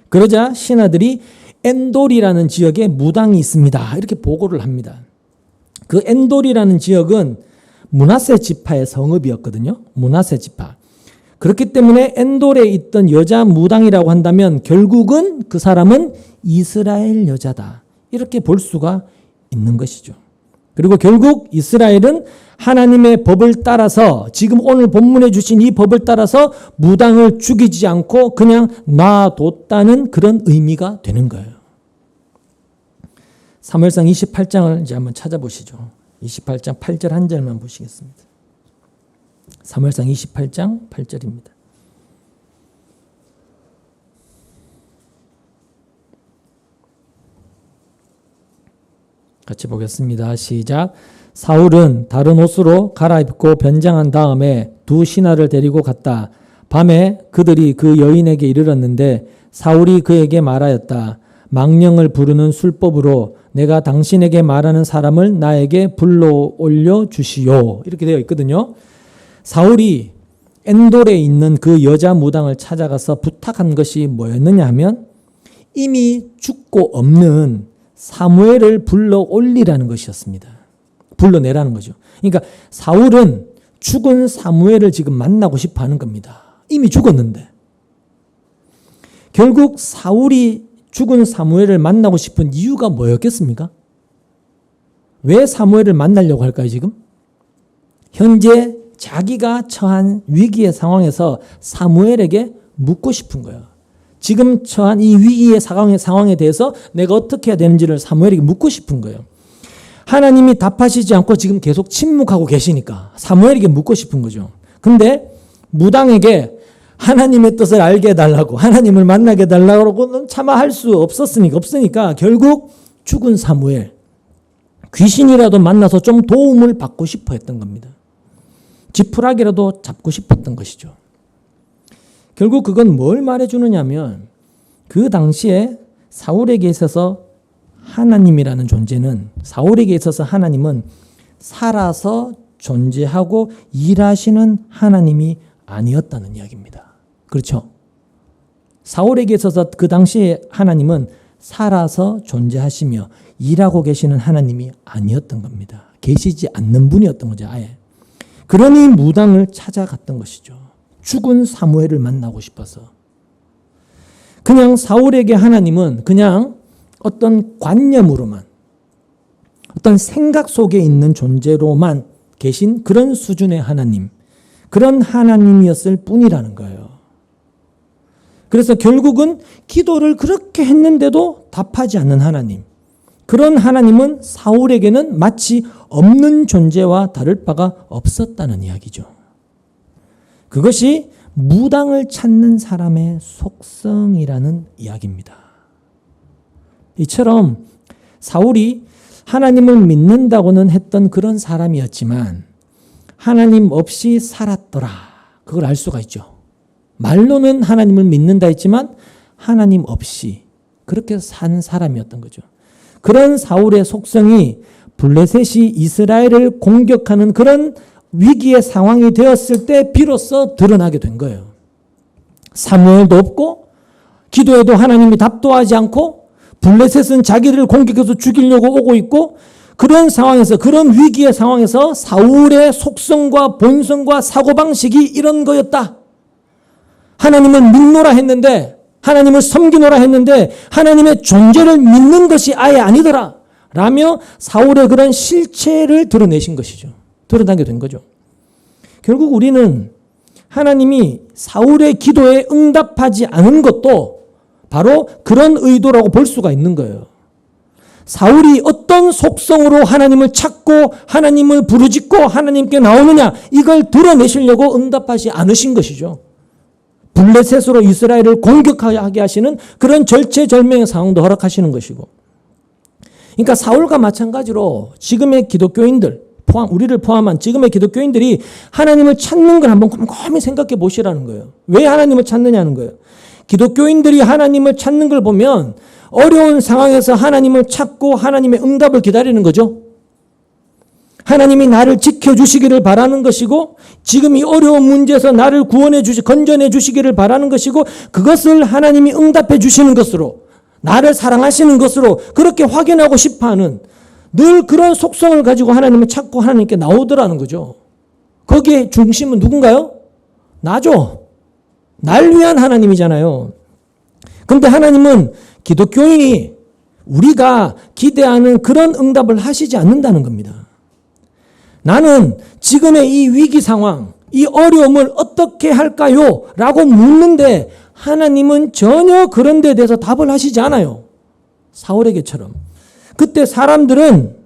그러자 신하들이 엔돌이라는 지역에 무당이 있습니다, 이렇게 보고를 합니다. 그 엔돌이라는 지역은 므낫세 지파의 성읍이었거든요. 므낫세 지파. 그렇기 때문에 엔돌에 있던 여자 무당이라고 한다면 결국은 그 사람은 이스라엘 여자다, 이렇게 볼 수가 있는 것이죠. 그리고 결국 이스라엘은 하나님의 법을 따라서, 지금 오늘 본문에 주신 이 법을 따라서 무당을 죽이지 않고 그냥 놔뒀다는 그런 의미가 되는 거예요. 사무엘상 28장을 이제 한번 찾아보시죠. 28장 8절 한 절만 보시겠습니다. 사무엘상 28장 8절입니다. 같이 보겠습니다. 시작. 사울은 다른 옷으로 갈아입고 변장한 다음에 두 신하를 데리고 갔다. 밤에 그들이 그 여인에게 이르렀는데 사울이 그에게 말하였다. 망령을 부르는 술법으로 내가 당신에게 말하는 사람을 나에게 불러 올려 주시오. 이렇게 되어 있거든요. 사울이 엔돌에 있는 그 여자 무당을 찾아가서 부탁한 것이 뭐였느냐 하면 이미 죽고 없는 사무엘을 불러 올리라는 것이었습니다. 불러내라는 거죠. 그러니까 사울은 죽은 사무엘을 지금 만나고 싶어 하는 겁니다. 이미 죽었는데. 결국 사울이 죽은 사무엘을 만나고 싶은 이유가 뭐였겠습니까? 왜 사무엘을 만나려고 할까요, 지금? 현재 자기가 처한 위기의 상황에서 사무엘에게 묻고 싶은 거예요. 지금 처한 이 위기의 상황에 대해서 내가 어떻게 해야 되는지를 사무엘에게 묻고 싶은 거예요. 하나님이 답하시지 않고 지금 계속 침묵하고 계시니까 사무엘에게 묻고 싶은 거죠. 근데 무당에게 하나님의 뜻을 알게 해달라고, 하나님을 만나게 해달라고는 차마 할 수 없으니까 결국 죽은 사무엘, 귀신이라도 만나서 좀 도움을 받고 싶어 했던 겁니다. 지푸라기라도 잡고 싶었던 것이죠. 결국 그건 뭘 말해주느냐면 그 당시에 사울에게 있어서 하나님이라는 존재는, 사울에게 있어서 하나님은 살아서 존재하고 일하시는 하나님이 아니었다는 이야기입니다. 그렇죠? 사울에게 있어서 그 당시에 하나님은 살아서 존재하시며 일하고 계시는 하나님이 아니었던 겁니다. 계시지 않는 분이었던 거죠, 아예. 그러니 무당을 찾아갔던 것이죠. 죽은 사무엘을 만나고 싶어서. 그냥 사울에게 하나님은 그냥 어떤 관념으로만, 어떤 생각 속에 있는 존재로만 계신 그런 수준의 하나님, 그런 하나님이었을 뿐이라는 거예요. 그래서 결국은 기도를 그렇게 했는데도 답하지 않는 하나님, 그런 하나님은 사울에게는 마치 없는 존재와 다를 바가 없었다는 이야기죠. 그것이 무당을 찾는 사람의 속성이라는 이야기입니다. 이처럼 사울이 하나님을 믿는다고는 했던 그런 사람이었지만 하나님 없이 살았더라. 그걸 알 수가 있죠. 말로는 하나님을 믿는다 했지만 하나님 없이 그렇게 산 사람이었던 거죠. 그런 사울의 속성이 블레셋이 이스라엘을 공격하는 그런 위기의 상황이 되었을 때 비로소 드러나게 된 거예요. 사무엘도 없고 기도해도 하나님이 답도 하지 않고 블레셋은 자기들을 공격해서 죽이려고 오고 있고 그런 상황에서, 그런 위기의 상황에서 사울의 속성과 본성과 사고방식이 이런 거였다. 하나님을 믿노라 했는데, 하나님을 섬기노라 했는데 하나님의 존재를 믿는 것이 아예 아니더라 라며 사울의 그런 실체를 드러내신 것이죠. 드러나게 된 거죠. 결국 우리는 하나님이 사울의 기도에 응답하지 않은 것도 바로 그런 의도라고 볼 수가 있는 거예요. 사울이 어떤 속성으로 하나님을 찾고 하나님을 부르짖고 하나님께 나오느냐, 이걸 드러내시려고 응답하지 않으신 것이죠. 블레셋으로 이스라엘을 공격하게 하시는 그런 절체절명의 상황도 허락하시는 것이고, 그러니까 사울과 마찬가지로 지금의 기독교인들, 우리를 포함한 지금의 기독교인들이 하나님을 찾는 걸 한번 곰곰이 생각해 보시라는 거예요. 왜 하나님을 찾느냐는 거예요. 기독교인들이 하나님을 찾는 걸 보면 어려운 상황에서 하나님을 찾고 하나님의 응답을 기다리는 거죠. 하나님이 나를 지켜주시기를 바라는 것이고, 지금 이 어려운 문제에서 나를 건져내 주시기를 바라는 것이고, 그것을 하나님이 응답해 주시는 것으로, 나를 사랑하시는 것으로 그렇게 확인하고 싶어하는 늘 그런 속성을 가지고 하나님을 찾고 하나님께 나오더라는 거죠. 거기에 중심은 누군가요? 나죠. 날 위한 하나님이잖아요. 그런데 하나님은 기독교인이 우리가 기대하는 그런 응답을 하시지 않는다는 겁니다. 나는 지금의 이 위기 상황, 이 어려움을 어떻게 할까요? 라고 묻는데 하나님은 전혀 그런 데 대해서 답을 하시지 않아요. 사울에게처럼. 그때 사람들은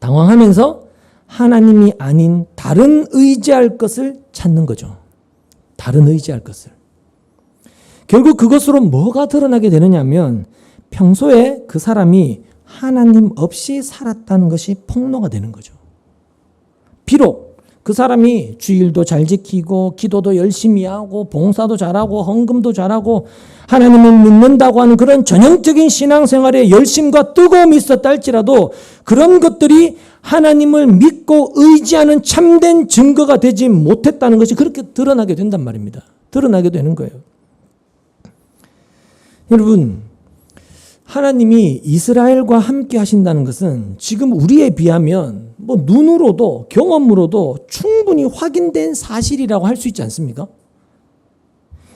당황하면서 하나님이 아닌 다른 의지할 것을 찾는 거죠. 다른 의지할 것을. 결국 그것으로 뭐가 드러나게 되느냐면 평소에 그 사람이 하나님 없이 살았다는 것이 폭로가 되는 거죠. 비록 그 사람이 주일도 잘 지키고 기도도 열심히 하고 봉사도 잘하고 헌금도 잘하고 하나님을 믿는다고 하는 그런 전형적인 신앙생활에 열심과 뜨거움이 있었다 할지라도 그런 것들이 하나님을 믿고 의지하는 참된 증거가 되지 못했다는 것이 그렇게 드러나게 된단 말입니다. 드러나게 되는 거예요. 여러분, 하나님이 이스라엘과 함께 하신다는 것은 지금 우리에 비하면 눈으로도 경험으로도 충분히 확인된 사실이라고 할 수 있지 않습니까?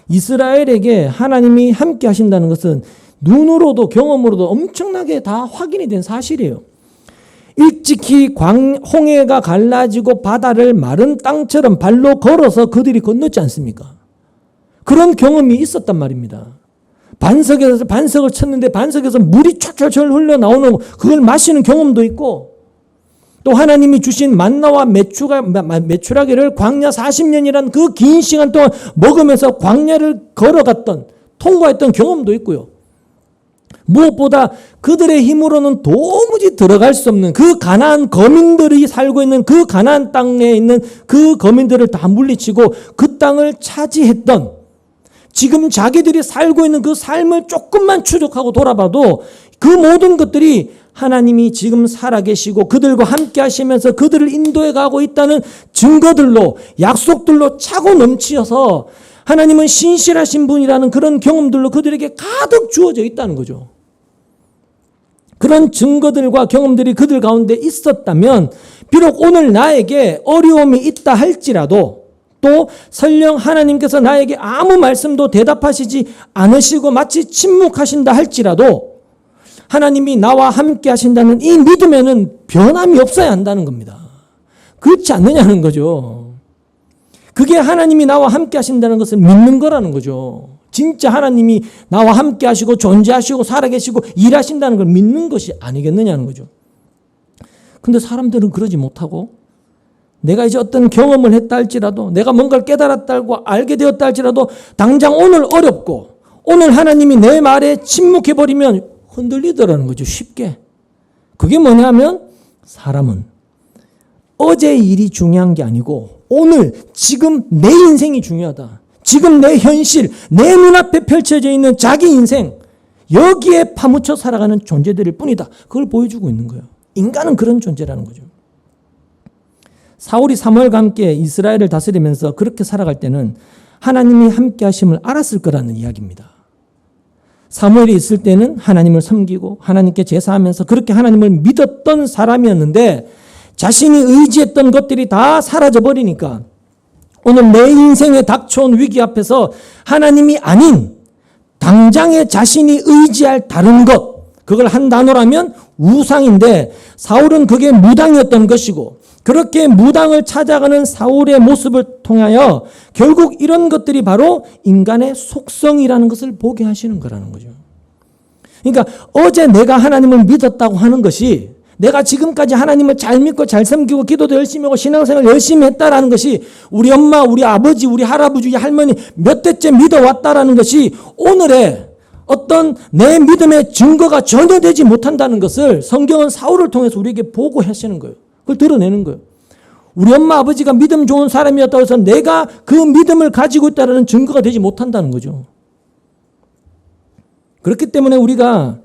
이스라엘에게 하나님이 함께 하신다는 것은 눈으로도 경험으로도 엄청나게 다 확인이 된 사실이에요. 일찍이 홍해가 갈라지고 바다를 마른 땅처럼 발로 걸어서 그들이 건넜지 않습니까? 그런 경험이 있었단 말입니다. 반석을 쳤는데 반석에서 물이 철철철 흘러나오는 그걸 마시는 경험도 있고, 또 하나님이 주신 만나와 메추라기를 광야 40년이란 그 긴 시간 동안 먹으면서 광야를 걸어갔던, 통과했던 경험도 있고요. 무엇보다 그들의 힘으로는 도무지 들어갈 수 없는 그 가나안 거민들이 살고 있는 그 가나안 땅에 있는 그 거민들을 다 물리치고 그 땅을 차지했던, 지금 자기들이 살고 있는 그 삶을 조금만 추적하고 돌아봐도 그 모든 것들이 하나님이 지금 살아계시고 그들과 함께 하시면서 그들을 인도해 가고 있다는 증거들로, 약속들로 차고 넘치어서 하나님은 신실하신 분이라는 그런 경험들로 그들에게 가득 주어져 있다는 거죠. 그런 증거들과 경험들이 그들 가운데 있었다면 비록 오늘 나에게 어려움이 있다 할지라도 또 설령 하나님께서 나에게 아무 말씀도 대답하시지 않으시고 마치 침묵하신다 할지라도 하나님이 나와 함께 하신다는 이 믿음에는 변함이 없어야 한다는 겁니다. 그렇지 않느냐는 거죠. 그게 하나님이 나와 함께 하신다는 것을 믿는 거라는 거죠. 진짜 하나님이 나와 함께 하시고 존재하시고 살아계시고 일하신다는 걸 믿는 것이 아니겠느냐는 거죠. 근데 사람들은 그러지 못하고 내가 이제 어떤 경험을 했다 할지라도 내가 뭔가를 깨달았다고 알게 되었다 할지라도 당장 오늘 어렵고 오늘 하나님이 내 말에 침묵해버리면 흔들리더라는 거죠. 쉽게. 그게 뭐냐면 사람은 어제 일이 중요한 게 아니고 오늘 지금 내 인생이 중요하다. 지금 내 현실, 내 눈앞에 펼쳐져 있는 자기 인생 여기에 파묻혀 살아가는 존재들일 뿐이다. 그걸 보여주고 있는 거예요. 인간은 그런 존재라는 거죠. 사울이 사무엘과 함께 이스라엘을 다스리면서 그렇게 살아갈 때는 하나님이 함께 하심을 알았을 거라는 이야기입니다. 사무엘이 있을 때는 하나님을 섬기고 하나님께 제사하면서 그렇게 하나님을 믿었던 사람이었는데 자신이 의지했던 것들이 다 사라져버리니까 오늘 내 인생에 닥쳐온 위기 앞에서 하나님이 아닌 당장에 자신이 의지할 다른 것, 그걸 한 단어라면 우상인데 사울은 그게 무당이었던 것이고 그렇게 무당을 찾아가는 사울의 모습을 통하여 결국 이런 것들이 바로 인간의 속성이라는 것을 보게 하시는 거라는 거죠. 그러니까 어제 내가 하나님을 믿었다고 하는 것이 내가 지금까지 하나님을 잘 믿고 잘 섬기고 기도도 열심히 하고 신앙생활 열심히 했다라는 것이 우리 엄마, 우리 아버지, 우리 할아버지, 우리 할머니 몇 대째 믿어왔다라는 것이 오늘의 어떤 내 믿음의 증거가 전혀 되지 못한다는 것을 성경은 사울을 통해서 우리에게 보고하시는 거예요. 그걸 드러내는 거예요. 우리 엄마 아버지가 믿음 좋은 사람이었다고 해서 내가 그 믿음을 가지고 있다는 증거가 되지 못한다는 거죠. 그렇기 때문에 우리가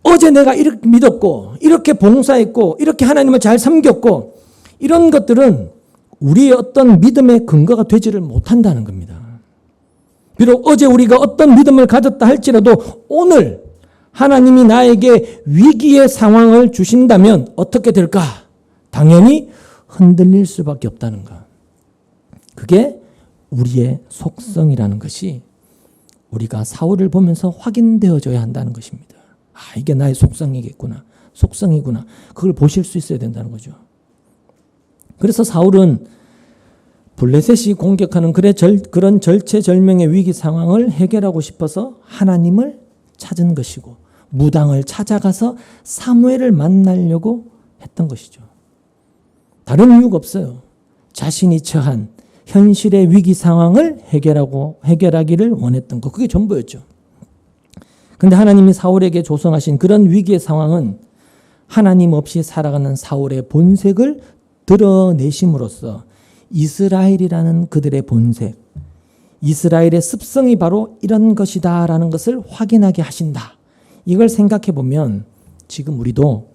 어제 내가 이렇게 믿었고 이렇게 봉사했고 이렇게 하나님을 잘 섬겼고 이런 것들은 우리의 어떤 믿음의 근거가 되지를 못한다는 겁니다. 비록 어제 우리가 어떤 믿음을 가졌다 할지라도 오늘 하나님이 나에게 위기의 상황을 주신다면 어떻게 될까? 당연히 흔들릴 수밖에 없다는 것. 그게 우리의 속성이라는 것이 우리가 사울을 보면서 확인되어져야 한다는 것입니다. 아, 이게 나의 속성이겠구나. 속성이구나. 그걸 보실 수 있어야 된다는 거죠. 그래서 사울은 블레셋이 공격하는 그런 절체절명의 위기 상황을 해결하고 싶어서 하나님을 찾은 것이고 무당을 찾아가서 사무엘을 만나려고 했던 것이죠. 다른 이유가 없어요. 자신이 처한 현실의 위기 상황을 해결하기를 원했던 것. 그게 전부였죠. 그런데 하나님이 사울에게 조성하신 그런 위기의 상황은 하나님 없이 살아가는 사울의 본색을 드러내심으로써 이스라엘이라는 그들의 본색, 이스라엘의 습성이 바로 이런 것이다라는 것을 확인하게 하신다. 이걸 생각해 보면 지금 우리도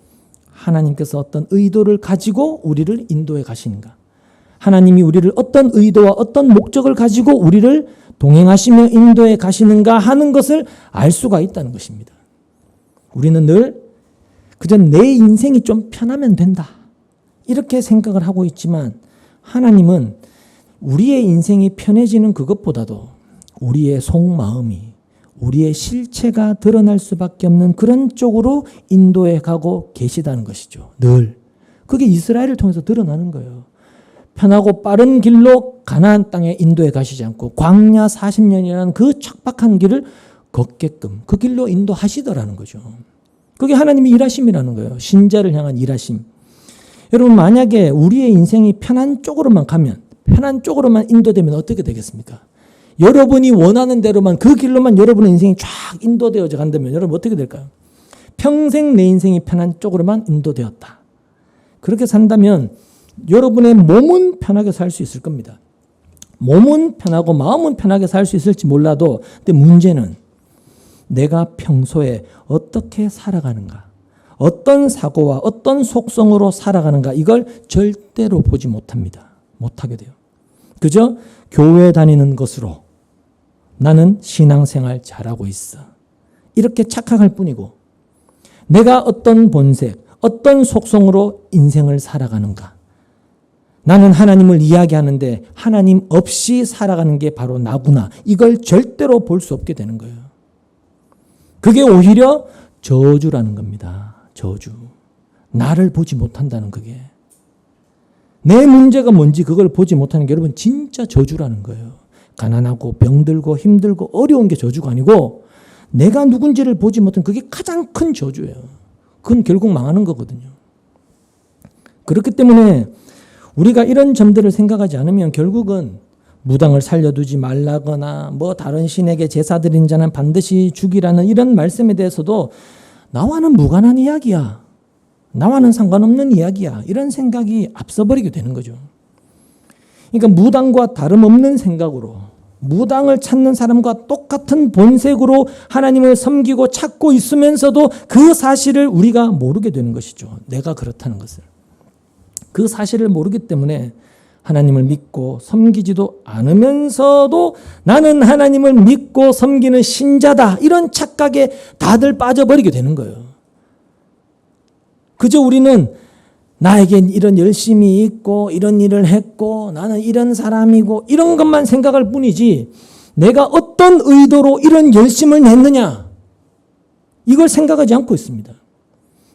하나님께서 어떤 의도를 가지고 우리를 인도해 가시는가? 하나님이 우리를 어떤 의도와 어떤 목적을 가지고 우리를 동행하시며 인도해 가시는가 하는 것을 알 수가 있다는 것입니다. 우리는 늘 그저 내 인생이 좀 편하면 된다. 이렇게 생각을 하고 있지만 하나님은 우리의 인생이 편해지는 그것보다도 우리의 속마음이 우리의 실체가 드러날 수밖에 없는 그런 쪽으로 인도해 가고 계시다는 것이죠. 늘. 그게 이스라엘을 통해서 드러나는 거예요. 편하고 빠른 길로 가나안 땅에 인도해 가시지 않고 광야 40년이라는 그 척박한 길을 걷게끔 그 길로 인도하시더라는 거죠. 그게 하나님의 일하심이라는 거예요. 신자를 향한 일하심. 여러분 만약에 우리의 인생이 편한 쪽으로만 가면 편한 쪽으로만 인도되면 어떻게 되겠습니까? 여러분이 원하는 대로만 그 길로만 여러분의 인생이 쫙 인도되어져 간다면 여러분 어떻게 될까요? 평생 내 인생이 편한 쪽으로만 인도되었다. 그렇게 산다면 여러분의 몸은 편하게 살 수 있을 겁니다. 몸은 편하고 마음은 편하게 살 수 있을지 몰라도 근데 문제는 내가 평소에 어떻게 살아가는가, 어떤 사고와 어떤 속성으로 살아가는가 이걸 절대로 보지 못합니다. 못하게 돼요. 그저 교회 다니는 것으로 나는 신앙생활 잘하고 있어. 이렇게 착각할 뿐이고 내가 어떤 본색, 어떤 속성으로 인생을 살아가는가. 나는 하나님을 이야기하는데 하나님 없이 살아가는 게 바로 나구나. 이걸 절대로 볼 수 없게 되는 거예요. 그게 오히려 저주라는 겁니다. 저주. 나를 보지 못한다는 그게. 내 문제가 뭔지 그걸 보지 못하는 게 여러분 진짜 저주라는 거예요. 가난하고 병들고 힘들고 어려운 게 저주가 아니고 내가 누군지를 보지 못한 그게 가장 큰 저주예요. 그건 결국 망하는 거거든요. 그렇기 때문에 우리가 이런 점들을 생각하지 않으면 결국은 무당을 살려두지 말라거나 뭐 다른 신에게 제사 드린 자는 반드시 죽이라는 이런 말씀에 대해서도 나와는 무관한 이야기야. 나와는 상관없는 이야기야. 이런 생각이 앞서버리게 되는 거죠. 그러니까 무당과 다름없는 생각으로 무당을 찾는 사람과 똑같은 본색으로 하나님을 섬기고 찾고 있으면서도 그 사실을 우리가 모르게 되는 것이죠. 내가 그렇다는 것을. 그 사실을 모르기 때문에 하나님을 믿고 섬기지도 않으면서도 나는 하나님을 믿고 섬기는 신자다. 이런 착각에 다들 빠져버리게 되는 거예요. 그저 우리는 나에겐 이런 열심이 있고 이런 일을 했고 나는 이런 사람이고 이런 것만 생각할 뿐이지 내가 어떤 의도로 이런 열심을 냈느냐 이걸 생각하지 않고 있습니다.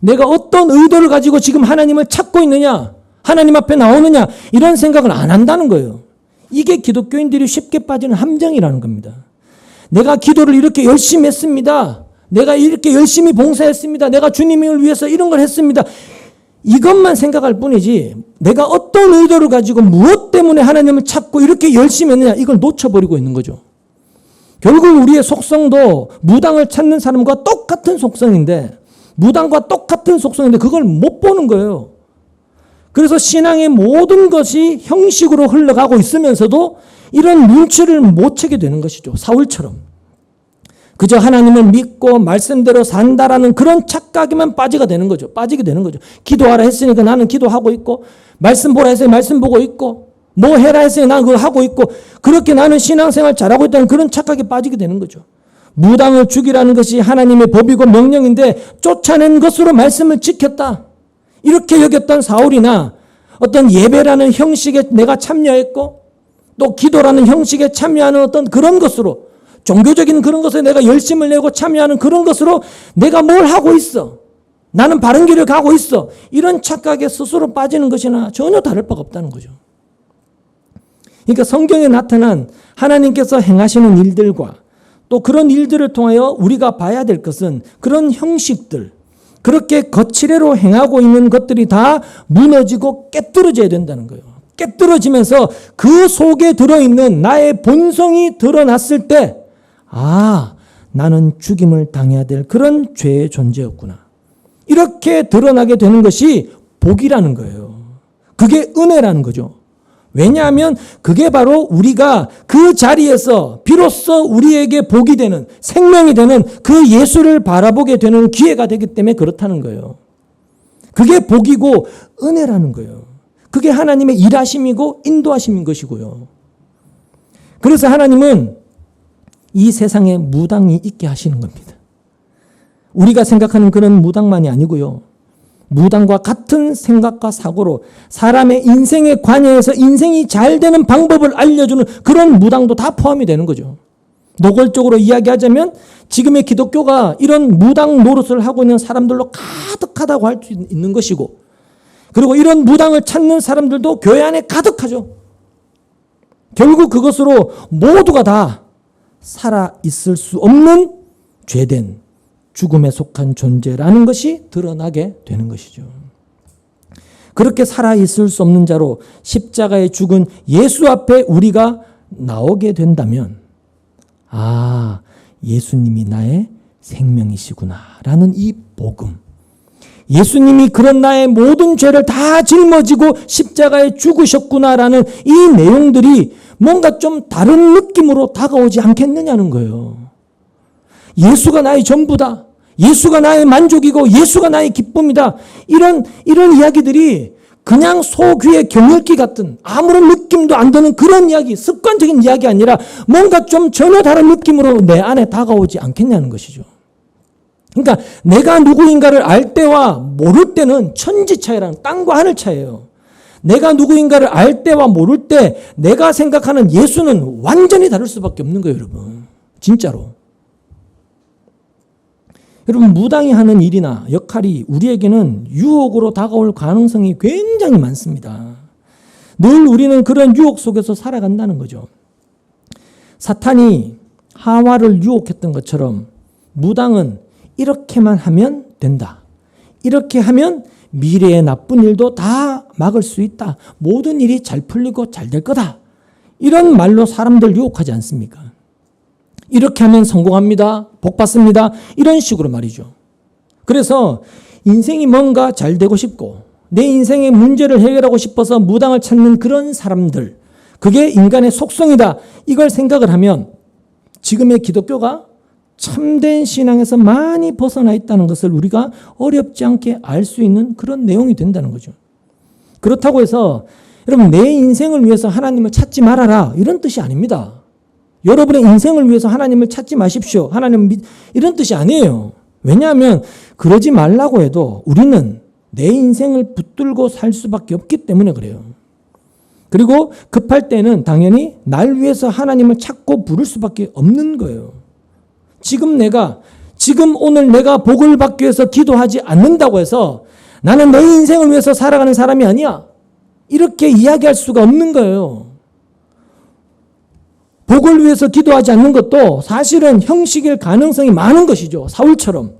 내가 어떤 의도를 가지고 지금 하나님을 찾고 있느냐 하나님 앞에 나오느냐 이런 생각을 안 한다는 거예요. 이게 기독교인들이 쉽게 빠지는 함정이라는 겁니다. 내가 기도를 이렇게 열심히 했습니다. 내가 이렇게 열심히 봉사했습니다. 내가 주님을 위해서 이런 걸 했습니다. 이것만 생각할 뿐이지 내가 어떤 의도를 가지고 무엇 때문에 하나님을 찾고 이렇게 열심히 했느냐 이걸 놓쳐버리고 있는 거죠. 결국 우리의 속성도 무당을 찾는 사람과 똑같은 속성인데 무당과 똑같은 속성인데 그걸 못 보는 거예요. 그래서 신앙의 모든 것이 형식으로 흘러가고 있으면서도 이런 눈치를 못 채게 되는 것이죠. 사울처럼. 그저 하나님을 믿고 말씀대로 산다라는 그런 착각에만 빠지게 되는 거죠. 기도하라 했으니까 나는 기도하고 있고 말씀 보라 했으니 말씀 보고 있고 뭐 해라 했으니 나는 그거 하고 있고 그렇게 나는 신앙생활 잘하고 있다는 그런 착각에 빠지게 되는 거죠. 무당을 죽이라는 것이 하나님의 법이고 명령인데 쫓아낸 것으로 말씀을 지켰다. 이렇게 여겼던 사울이나 어떤 예배라는 형식에 내가 참여했고 또 기도라는 형식에 참여하는 어떤 그런 것으로 종교적인 그런 것에 내가 열심을 내고 참여하는 그런 것으로 내가 뭘 하고 있어. 나는 바른 길을 가고 있어. 이런 착각에 스스로 빠지는 것이나 전혀 다를 바가 없다는 거죠. 그러니까 성경에 나타난 하나님께서 행하시는 일들과 또 그런 일들을 통하여 우리가 봐야 될 것은 그런 형식들, 그렇게 거칠애로 행하고 있는 것들이 다 무너지고 깨뜨려져야 된다는 거예요. 깨뜨려지면서 그 속에 들어있는 나의 본성이 드러났을 때 나는 죽임을 당해야 될 그런 죄의 존재였구나. 이렇게 드러나게 되는 것이 복이라는 거예요. 그게 은혜라는 거죠. 왜냐하면 그게 바로 우리가 그 자리에서 비로소 우리에게 복이 되는 생명이 되는 그 예수를 바라보게 되는 기회가 되기 때문에 그렇다는 거예요. 그게 복이고 은혜라는 거예요. 그게 하나님의 일하심이고 인도하심인 것이고요. 그래서 하나님은 이 세상에 무당이 있게 하시는 겁니다. 우리가 생각하는 그런 무당만이 아니고요. 무당과 같은 생각과 사고로 사람의 인생의 관여에서 인생이 잘 되는 방법을 알려주는 그런 무당도 다 포함이 되는 거죠. 노골적으로 이야기하자면 지금의 기독교가 이런 무당 노릇을 하고 있는 사람들로 가득하다고 할 수 있는 것이고 그리고 이런 무당을 찾는 사람들도 교회 안에 가득하죠. 결국 그것으로 모두가 다 살아 있을 수 없는 죄된 죽음에 속한 존재라는 것이 드러나게 되는 것이죠. 그렇게 살아 있을 수 없는 자로 십자가에 죽은 예수 앞에 우리가 나오게 된다면 예수님이 나의 생명이시구나라는 이 복음, 예수님이 그런 나의 모든 죄를 다 짊어지고 십자가에 죽으셨구나라는 이 내용들이 뭔가 좀 다른 느낌으로 다가오지 않겠느냐는 거예요. 예수가 나의 전부다. 예수가 나의 만족이고 예수가 나의 기쁨이다. 이런 이야기들이 그냥 소귀의 경읽기 같은 아무런 느낌도 안 드는 그런 이야기, 습관적인 이야기 아니라 뭔가 좀 전혀 다른 느낌으로 내 안에 다가오지 않겠냐는 것이죠. 그러니까 내가 누구인가를 알 때와 모를 때는 천지 차이랑 땅과 하늘 차이예요. 내가 누구인가를 알 때와 모를 때 내가 생각하는 예수는 완전히 다를 수밖에 없는 거예요, 여러분. 진짜로. 여러분, 무당이 하는 일이나 역할이 우리에게는 유혹으로 다가올 가능성이 굉장히 많습니다. 늘 우리는 그런 유혹 속에서 살아간다는 거죠. 사탄이 하와를 유혹했던 것처럼 무당은 이렇게만 하면 된다. 이렇게 하면 미래의 나쁜 일도 다 막을 수 있다. 모든 일이 잘 풀리고 잘 될 거다. 이런 말로 사람들 유혹하지 않습니까? 이렇게 하면 성공합니다. 복 받습니다. 이런 식으로 말이죠. 그래서 인생이 뭔가 잘 되고 싶고 내 인생의 문제를 해결하고 싶어서 무당을 찾는 그런 사람들, 그게 인간의 속성이다. 이걸 생각을 하면 지금의 기독교가 참된 신앙에서 많이 벗어나 있다는 것을 우리가 어렵지 않게 알 수 있는 그런 내용이 된다는 거죠. 그렇다고 해서 여러분, 내 인생을 위해서 하나님을 찾지 말아라, 이런 뜻이 아닙니다. 여러분의 인생을 위해서 하나님을 찾지 마십시오. 이런 뜻이 아니에요. 왜냐하면 그러지 말라고 해도 우리는 내 인생을 붙들고 살 수밖에 없기 때문에 그래요. 그리고 급할 때는 당연히 날 위해서 하나님을 찾고 부를 수밖에 없는 거예요. 지금 오늘 내가 복을 받기 위해서 기도하지 않는다고 해서 나는 내 인생을 위해서 살아가는 사람이 아니야, 이렇게 이야기할 수가 없는 거예요. 복을 위해서 기도하지 않는 것도 사실은 형식일 가능성이 많은 것이죠. 사울처럼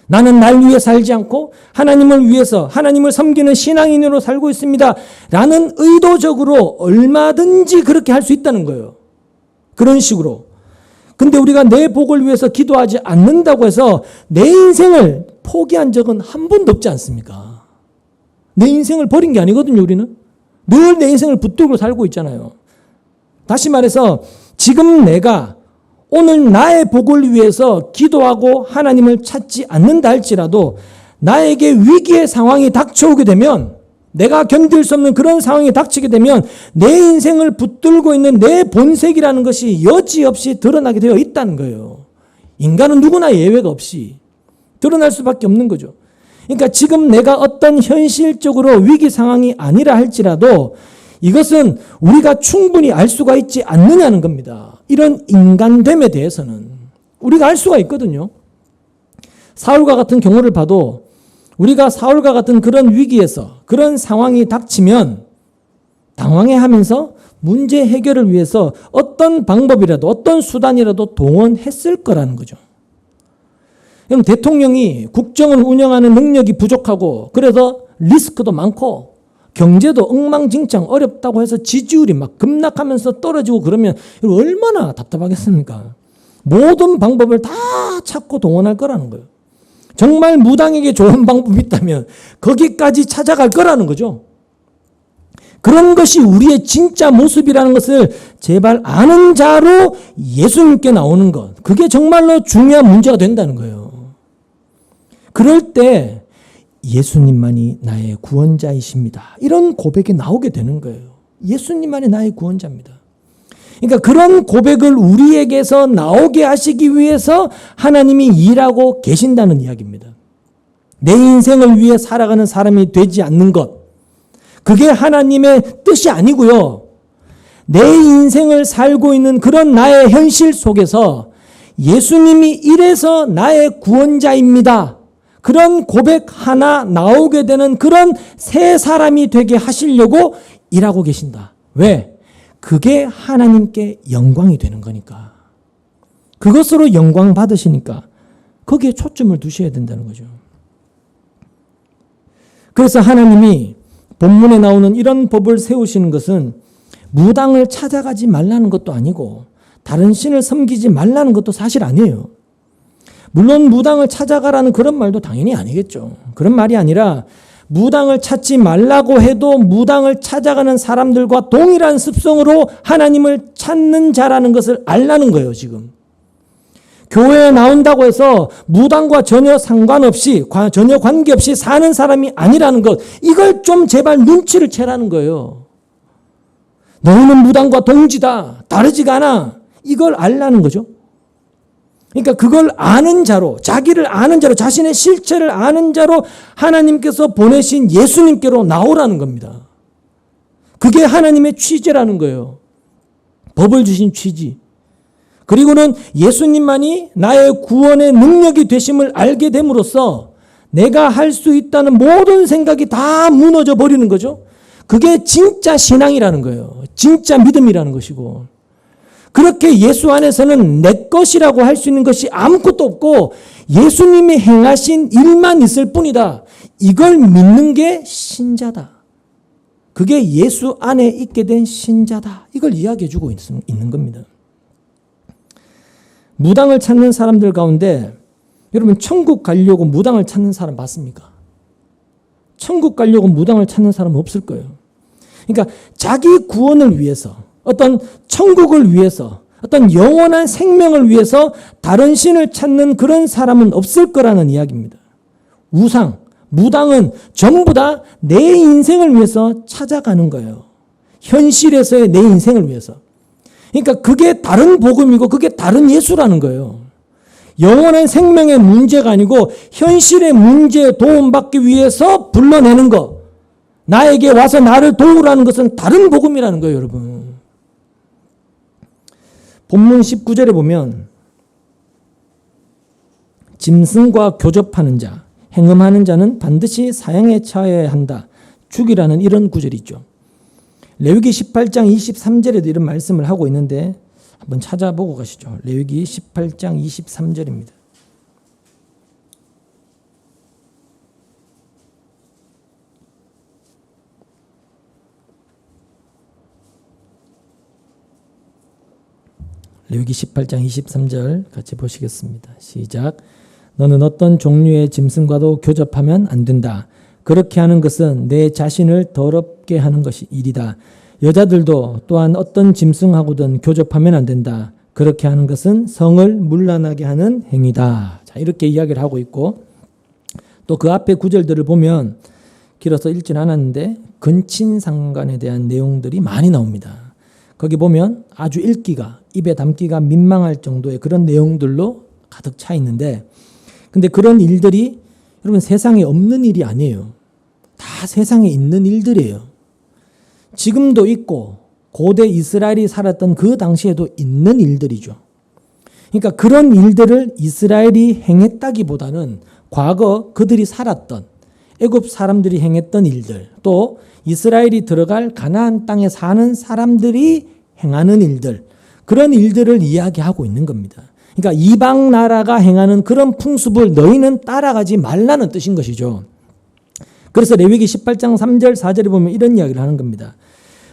나는 날 위해 살지 않고 하나님을 위해서 하나님을 섬기는 신앙인으로 살고 있습니다 라는 의도적으로 얼마든지 그렇게 할 수 있다는 거예요. 그런 식으로. 근데 우리가 내 복을 위해서 기도하지 않는다고 해서 내 인생을 포기한 적은 한 번도 없지 않습니까? 내 인생을 버린 게 아니거든요. 우리는 늘 내 인생을 붙들고 살고 있잖아요. 다시 말해서 지금 내가 오늘 나의 복을 위해서 기도하고 하나님을 찾지 않는다 할지라도 나에게 위기의 상황이 닥쳐오게 되면, 내가 견딜 수 없는 그런 상황이 닥치게 되면 내 인생을 붙들고 있는 내 본색이라는 것이 여지없이 드러나게 되어 있다는 거예요. 인간은 누구나 예외가 없이 드러날 수밖에 없는 거죠. 그러니까 지금 내가 어떤 현실적으로 위기 상황이 아니라 할지라도 이것은 우리가 충분히 알 수가 있지 않느냐는 겁니다. 이런 인간됨에 대해서는 우리가 알 수가 있거든요. 사울과 같은 경우를 봐도 우리가 사울과 같은 그런 위기에서 그런 상황이 닥치면 당황해하면서 문제 해결을 위해서 어떤 방법이라도 어떤 수단이라도 동원했을 거라는 거죠. 그럼 대통령이 국정을 운영하는 능력이 부족하고 그래서 리스크도 많고 경제도 엉망진창 어렵다고 해서 지지율이 막 급락하면서 떨어지고 그러면 얼마나 답답하겠습니까? 모든 방법을 다 찾고 동원할 거라는 거예요. 정말 무당에게 좋은 방법이 있다면 거기까지 찾아갈 거라는 거죠. 그런 것이 우리의 진짜 모습이라는 것을 제발 아는 자로 예수님께 나오는 것, 그게 정말로 중요한 문제가 된다는 거예요. 그럴 때 예수님만이 나의 구원자이십니다, 이런 고백이 나오게 되는 거예요. 예수님만이 나의 구원자입니다. 그러니까 그런 고백을 우리에게서 나오게 하시기 위해서 하나님이 일하고 계신다는 이야기입니다. 내 인생을 위해 살아가는 사람이 되지 않는 것, 그게 하나님의 뜻이 아니고요. 내 인생을 살고 있는 그런 나의 현실 속에서 예수님이 이래서 나의 구원자입니다, 그런 고백 하나 나오게 되는 그런 새 사람이 되게 하시려고 일하고 계신다. 왜? 그게 하나님께 영광이 되는 거니까. 그것으로 영광 받으시니까 거기에 초점을 두셔야 된다는 거죠. 그래서 하나님이 본문에 나오는 이런 법을 세우시는 것은 무당을 찾아가지 말라는 것도 아니고 다른 신을 섬기지 말라는 것도 사실 아니에요. 물론 무당을 찾아가라는 그런 말도 당연히 아니겠죠. 그런 말이 아니라 무당을 찾지 말라고 해도 무당을 찾아가는 사람들과 동일한 습성으로 하나님을 찾는 자라는 것을 알라는 거예요. 지금 교회에 나온다고 해서 무당과 전혀 상관없이, 전혀 관계없이 사는 사람이 아니라는 것, 이걸 좀 제발 눈치를 채라는 거예요. 너희는 무당과 동지다, 다르지가 않아, 이걸 알라는 거죠. 그러니까 그걸 아는 자로, 자기를 아는 자로, 자신의 실체를 아는 자로 하나님께서 보내신 예수님께로 나오라는 겁니다. 그게 하나님의 취지라는 거예요. 법을 주신 취지. 그리고는 예수님만이 나의 구원의 능력이 되심을 알게 됨으로써 내가 할 수 있다는 모든 생각이 다 무너져 버리는 거죠. 그게 진짜 신앙이라는 거예요. 진짜 믿음이라는 것이고. 그렇게 예수 안에서는 내 것이라고 할 수 있는 것이 아무것도 없고 예수님이 행하신 일만 있을 뿐이다. 이걸 믿는 게 신자다. 그게 예수 안에 있게 된 신자다. 이걸 이야기해 주고 있는 겁니다. 무당을 찾는 사람들 가운데 여러분 천국 가려고 무당을 찾는 사람 봤습니까? 천국 가려고 무당을 찾는 사람은 없을 거예요. 그러니까 자기 구원을 위해서 어떤 천국을 위해서 어떤 영원한 생명을 위해서 다른 신을 찾는 그런 사람은 없을 거라는 이야기입니다. 우상, 무당은 전부 다 내 인생을 위해서 찾아가는 거예요. 현실에서의 내 인생을 위해서. 그러니까 그게 다른 복음이고 그게 다른 예수라는 거예요. 영원한 생명의 문제가 아니고 현실의 문제에 도움받기 위해서 불러내는 거. 나에게 와서 나를 도우라는 것은 다른 복음이라는 거예요, 여러분. 본문 19절에 보면 짐승과 교접하는 자, 행음하는 자는 반드시 사형에 처해야 한다. 죽이라는 이런 구절이 있죠. 레위기 18장 23절에도 이런 말씀을 하고 있는데 한번 찾아보고 가시죠. 레위기 18장 23절입니다. 레위기 18장 23절 같이 보시겠습니다. 시작. 너는 어떤 종류의 짐승과도 교접하면 안 된다. 그렇게 하는 것은 내 자신을 더럽게 하는 것이 일이다. 여자들도 또한 어떤 짐승하고든 교접하면 안 된다. 그렇게 하는 것은 성을 문란하게 하는 행위다. 자, 이렇게 이야기를 하고 있고 또 그 앞에 구절들을 보면 길어서 읽진 않았는데 근친상간에 대한 내용들이 많이 나옵니다. 거기 보면 아주 읽기가 입에 담기가 민망할 정도의 그런 내용들로 가득 차 있는데 근데 그런 일들이 여러분 세상에 없는 일이 아니에요. 다 세상에 있는 일들이에요. 지금도 있고 고대 이스라엘이 살았던 그 당시에도 있는 일들이죠. 그러니까 그런 일들을 이스라엘이 행했다기보다는 과거 그들이 살았던 애굽 사람들이 행했던 일들 또 이스라엘이 들어갈 가나안 땅에 사는 사람들이 행하는 일들 그런 일들을 이야기하고 있는 겁니다. 그러니까 이방 나라가 행하는 그런 풍습을 너희는 따라가지 말라는 뜻인 것이죠. 그래서 레위기 18장 3절 4절에 보면 이런 이야기를 하는 겁니다.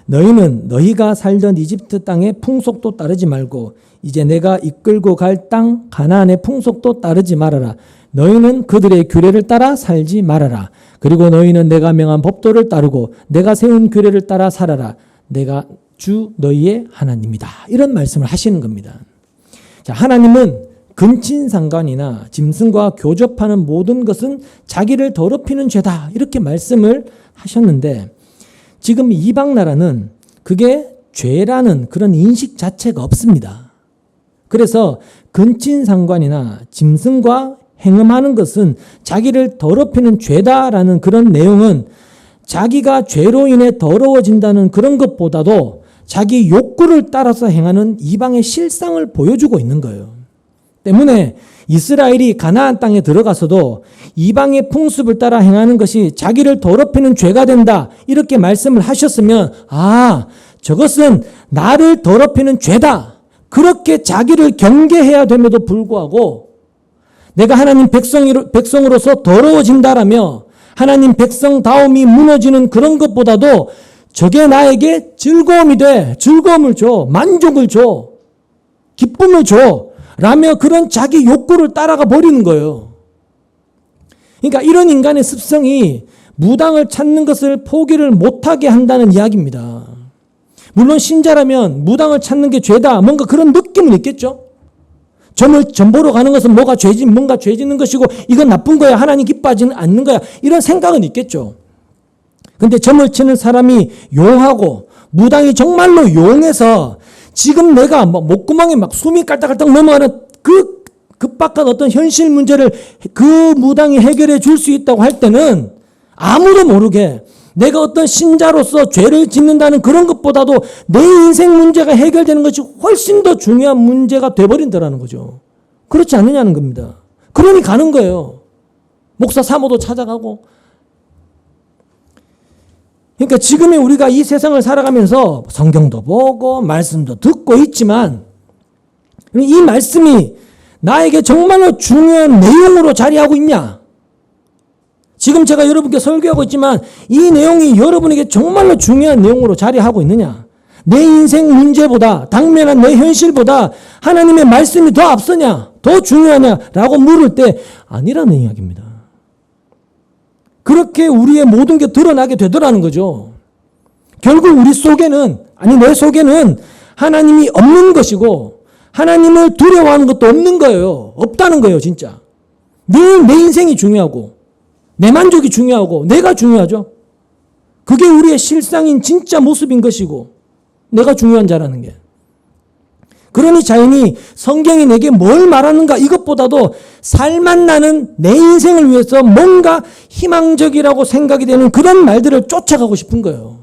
너희는 너희가 살던 이집트 땅의 풍속도 따르지 말고 이제 내가 이끌고 갈 땅 가나안의 풍속도 따르지 말아라. 너희는 그들의 규례를 따라 살지 말아라. 그리고 너희는 내가 명한 법도를 따르고 내가 세운 규례를 따라 살아라. 내가 주 너희의 하나님이다. 이런 말씀을 하시는 겁니다. 자, 하나님은 근친상간이나 짐승과 교접하는 모든 것은 자기를 더럽히는 죄다. 이렇게 말씀을 하셨는데 지금 이방 나라는 그게 죄라는 그런 인식 자체가 없습니다. 그래서 근친상간이나 짐승과 행음하는 것은 자기를 더럽히는 죄다라는 그런 내용은 자기가 죄로 인해 더러워진다는 그런 것보다도 자기 욕구를 따라서 행하는 이방의 실상을 보여주고 있는 거예요. 때문에 이스라엘이 가나안 땅에 들어가서도 이방의 풍습을 따라 행하는 것이 자기를 더럽히는 죄가 된다. 이렇게 말씀을 하셨으면 저것은 나를 더럽히는 죄다. 그렇게 자기를 경계해야 됨에도 불구하고 내가 하나님 백성으로서 더러워진다라며 하나님 백성다움이 무너지는 그런 것보다도 저게 나에게 즐거움이 돼. 즐거움을 줘. 만족을 줘. 기쁨을 줘. 라며 그런 자기 욕구를 따라가 버리는 거예요. 그러니까 이런 인간의 습성이 무당을 찾는 것을 포기를 못하게 한다는 이야기입니다. 물론 신자라면 무당을 찾는 게 죄다. 뭔가 그런 느낌은 있겠죠. 점 보러 가는 것은 뭔가 죄 짓는 것이고 이건 나쁜 거야. 하나님 기뻐하지는 않는 거야. 이런 생각은 있겠죠. 근데 점을 치는 사람이 용하고 무당이 정말로 용해서 지금 내가 목구멍에 막 숨이 깔딱깔딱 넘어가는 그 급박한 어떤 현실 문제를 그 무당이 해결해 줄 수 있다고 할 때는 아무도 모르게 내가 어떤 신자로서 죄를 짓는다는 그런 것보다도 내 인생 문제가 해결되는 것이 훨씬 더 중요한 문제가 돼버린다는 거죠. 그렇지 않느냐는 겁니다. 그러니 가는 거예요. 목사 사모도 찾아가고. 그러니까 지금의 우리가 이 세상을 살아가면서 성경도 보고 말씀도 듣고 있지만 이 말씀이 나에게 정말로 중요한 내용으로 자리하고 있냐? 지금 제가 여러분께 설교하고 있지만 이 내용이 여러분에게 정말로 중요한 내용으로 자리하고 있느냐? 내 인생 문제보다 당면한 내 현실보다 하나님의 말씀이 더 앞서냐? 더 중요하냐라고 물을 때 아니라는 이야기입니다. 그렇게 우리의 모든 게 드러나게 되더라는 거죠. 결국 우리 속에는, 아니 내 속에는 하나님이 없는 것이고 하나님을 두려워하는 것도 없는 거예요. 없다는 거예요, 진짜. 늘 내 인생이 중요하고 내 만족이 중요하고 내가 중요하죠. 그게 우리의 실상인 진짜 모습인 것이고 내가 중요한 자라는 게. 그러니 자연히 성경이 내게 뭘 말하는가 이것보다도 살만 나는 내 인생을 위해서 뭔가 희망적이라고 생각이 되는 그런 말들을 쫓아가고 싶은 거예요.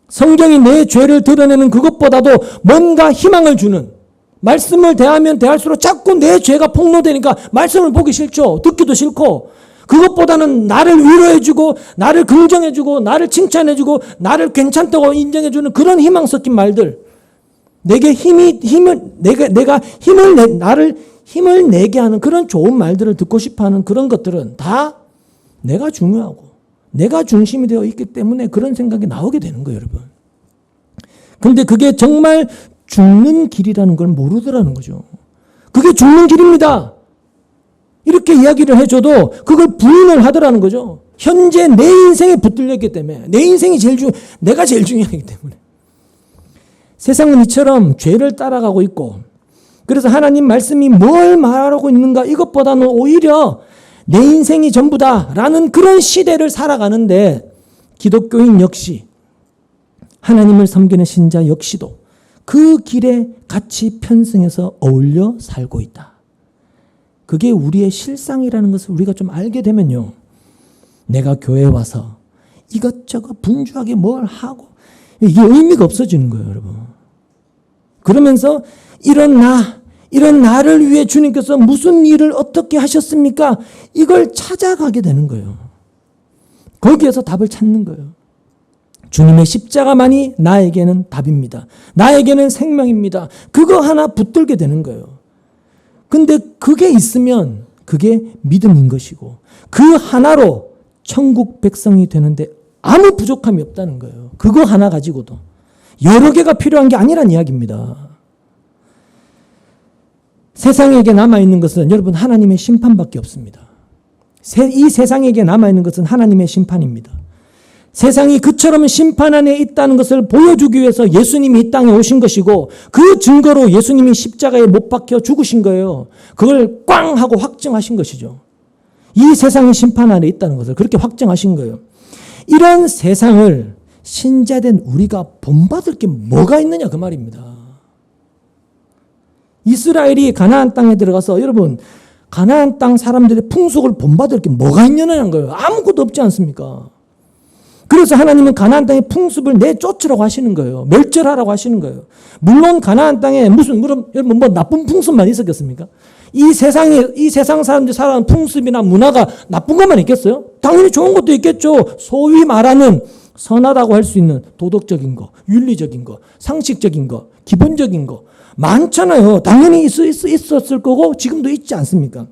성경이 내 죄를 드러내는 그것보다도 뭔가 희망을 주는, 말씀을 대하면 대할수록 자꾸 내 죄가 폭로되니까 말씀을 보기 싫죠. 듣기도 싫고, 그것보다는 나를 위로해주고 나를 긍정해주고 나를 칭찬해주고 나를 괜찮다고 인정해주는 그런 희망 섞인 말들, 내게 나를 힘을 내게 하는 그런 좋은 말들을 듣고 싶어하는 그런 것들은 다 내가 중요하고 내가 중심이 되어 있기 때문에 그런 생각이 나오게 되는 거예요, 여러분. 그런데 그게 정말 죽는 길이라는 걸 모르더라는 거죠. 그게 죽는 길입니다. 이렇게 이야기를 해줘도 그걸 부인을 하더라는 거죠. 현재 내 인생에 붙들려 있기 때문에, 내 인생이 내가 제일 중요하기 때문에. 세상은 이처럼 죄를 따라가고 있고, 그래서 하나님 말씀이 뭘 말하고 있는가 이것보다는 오히려 내 인생이 전부다라는 그런 시대를 살아가는데, 기독교인 역시 하나님을 섬기는 신자 역시도 그 길에 같이 편승해서 어울려 살고 있다. 그게 우리의 실상이라는 것을 우리가 좀 알게 되면요, 내가 교회에 와서 이것저것 분주하게 뭘 하고 이게 의미가 없어지는 거예요, 여러분. 그러면서 이런 나를 위해 주님께서 무슨 일을 어떻게 하셨습니까? 이걸 찾아가게 되는 거예요. 거기에서 답을 찾는 거예요. 주님의 십자가만이 나에게는 답입니다. 나에게는 생명입니다. 그거 하나 붙들게 되는 거예요. 근데 그게 있으면 그게 믿음인 것이고 그 하나로 천국 백성이 되는데 아무 부족함이 없다는 거예요. 그거 하나 가지고도. 여러 개가 필요한 게 아니란 이야기입니다. 세상에게 남아있는 것은 여러분 하나님의 심판밖에 없습니다. 이 세상에게 남아있는 것은 하나님의 심판입니다. 세상이 그처럼 심판 안에 있다는 것을 보여주기 위해서 예수님이 이 땅에 오신 것이고 그 증거로 예수님이 십자가에 못 박혀 죽으신 거예요. 그걸 꽝 하고 확증하신 것이죠. 이 세상이 심판 안에 있다는 것을 그렇게 확증하신 거예요. 이런 세상을 신자된 우리가 본받을 게 뭐가 있느냐 그 말입니다. 이스라엘이 가나안 땅에 들어가서 여러분 가나안 땅 사람들의 풍속을 본받을 게 뭐가 있느냐는 거예요. 아무것도 없지 않습니까? 그래서 하나님은 가나안 땅의 풍습을 내쫓으라고 하시는 거예요. 멸절하라고 하시는 거예요. 물론 가나안 땅에 여러분 뭐 나쁜 풍습만 있었겠습니까? 이 세상 사람들이 살아가는 풍습이나 문화가 나쁜 것만 있겠어요? 당연히 좋은 것도 있겠죠. 소위 말하는 선하다고 할 수 있는 도덕적인 거, 윤리적인 거, 상식적인 거, 기본적인 거 많잖아요. 당연히 있었을 거고 지금도 있지 않습니까?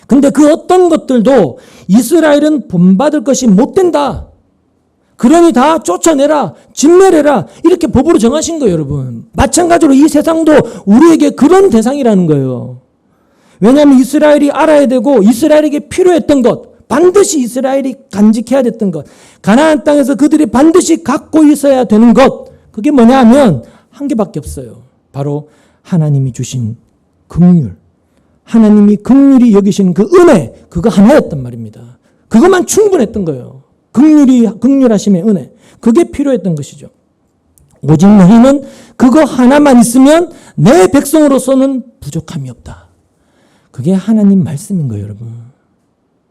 근데 그 어떤 것들도 이스라엘은 본받을 것이 못 된다. 그러니 다 쫓아내라, 진멸해라 이렇게 법으로 정하신 거예요, 여러분. 마찬가지로 이 세상도 우리에게 그런 대상이라는 거예요. 왜냐하면 이스라엘이 알아야 되고 이스라엘에게 필요했던 것, 반드시 이스라엘이 간직해야 됐던 것, 가나안 땅에서 그들이 반드시 갖고 있어야 되는 것, 그게 뭐냐 하면 한 개밖에 없어요. 바로 하나님이 주신 긍휼, 하나님이 긍휼히 여기신 그 은혜, 그거 하나였단 말입니다. 그것만 충분했던 거예요. 긍휼하심의 은혜, 그게 필요했던 것이죠. 오직 너희는 그거 하나만 있으면 내 백성으로서는 부족함이 없다. 그게 하나님 말씀인 거예요, 여러분.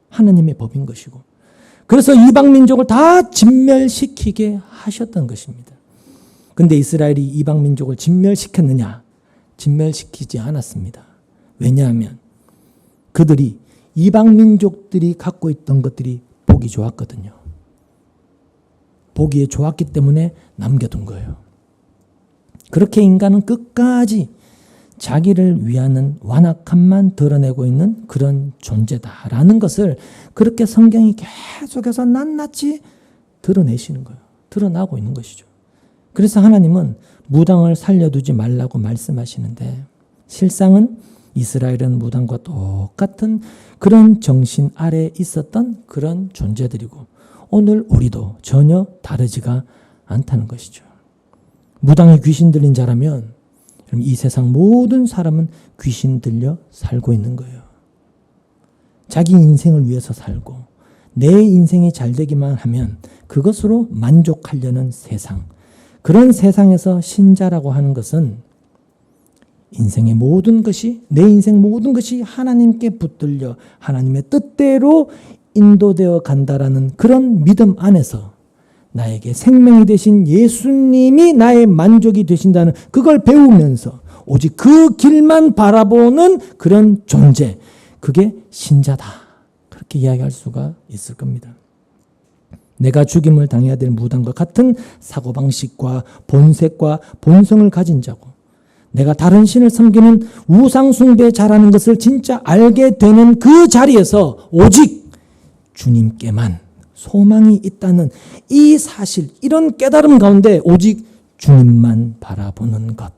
하나님의 법인 것이고. 그래서 이방 민족을 다 진멸시키게 하셨던 것입니다. 근데 이스라엘이 이방 민족을 진멸시켰느냐? 진멸시키지 않았습니다. 왜냐하면 그들이 이방 민족들이 갖고 있던 것들이 보기 좋았거든요. 보기에 좋았기 때문에 남겨둔 거예요. 그렇게 인간은 끝까지 자기를 위하는 완악함만 드러내고 있는 그런 존재다라는 것을 그렇게 성경이 계속해서 낱낱이 드러내시는 거예요. 드러나고 있는 것이죠. 그래서 하나님은 무당을 살려두지 말라고 말씀하시는데 실상은 이스라엘은 무당과 똑같은 그런 정신 아래에 있었던 그런 존재들이고 오늘 우리도 전혀 다르지가 않다는 것이죠. 무당이 귀신 들린 자라면 이 세상 모든 사람은 귀신 들려 살고 있는 거예요. 자기 인생을 위해서 살고 내 인생이 잘 되기만 하면 그것으로 만족하려는 세상. 그런 세상에서 신자라고 하는 것은 인생의 모든 것이 내 인생 모든 것이 하나님께 붙들려 하나님의 뜻대로 인도되어 간다라는 그런 믿음 안에서 나에게 생명이 되신 예수님이 나의 만족이 되신다는 그걸 배우면서 오직 그 길만 바라보는 그런 존재, 그게 신자다. 그렇게 이야기할 수가 있을 겁니다. 내가 죽임을 당해야 될 무당과 같은 사고방식과 본색과 본성을 가진 자고 내가 다른 신을 섬기는 우상숭배 잘하는 것을 진짜 알게 되는 그 자리에서 오직 주님께만 소망이 있다는 이 사실, 이런 깨달음 가운데 오직 주님만 바라보는 것.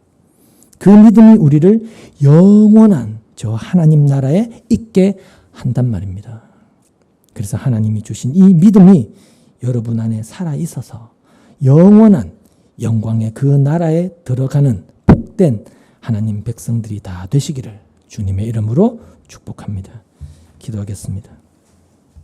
그 믿음이 우리를 영원한 저 하나님 나라에 있게 한단 말입니다. 그래서 하나님이 주신 이 믿음이 여러분 안에 살아 있어서 영원한 영광의 그 나라에 들어가는 복된 하나님 백성들이 다 되시기를 주님의 이름으로 축복합니다. 기도하겠습니다.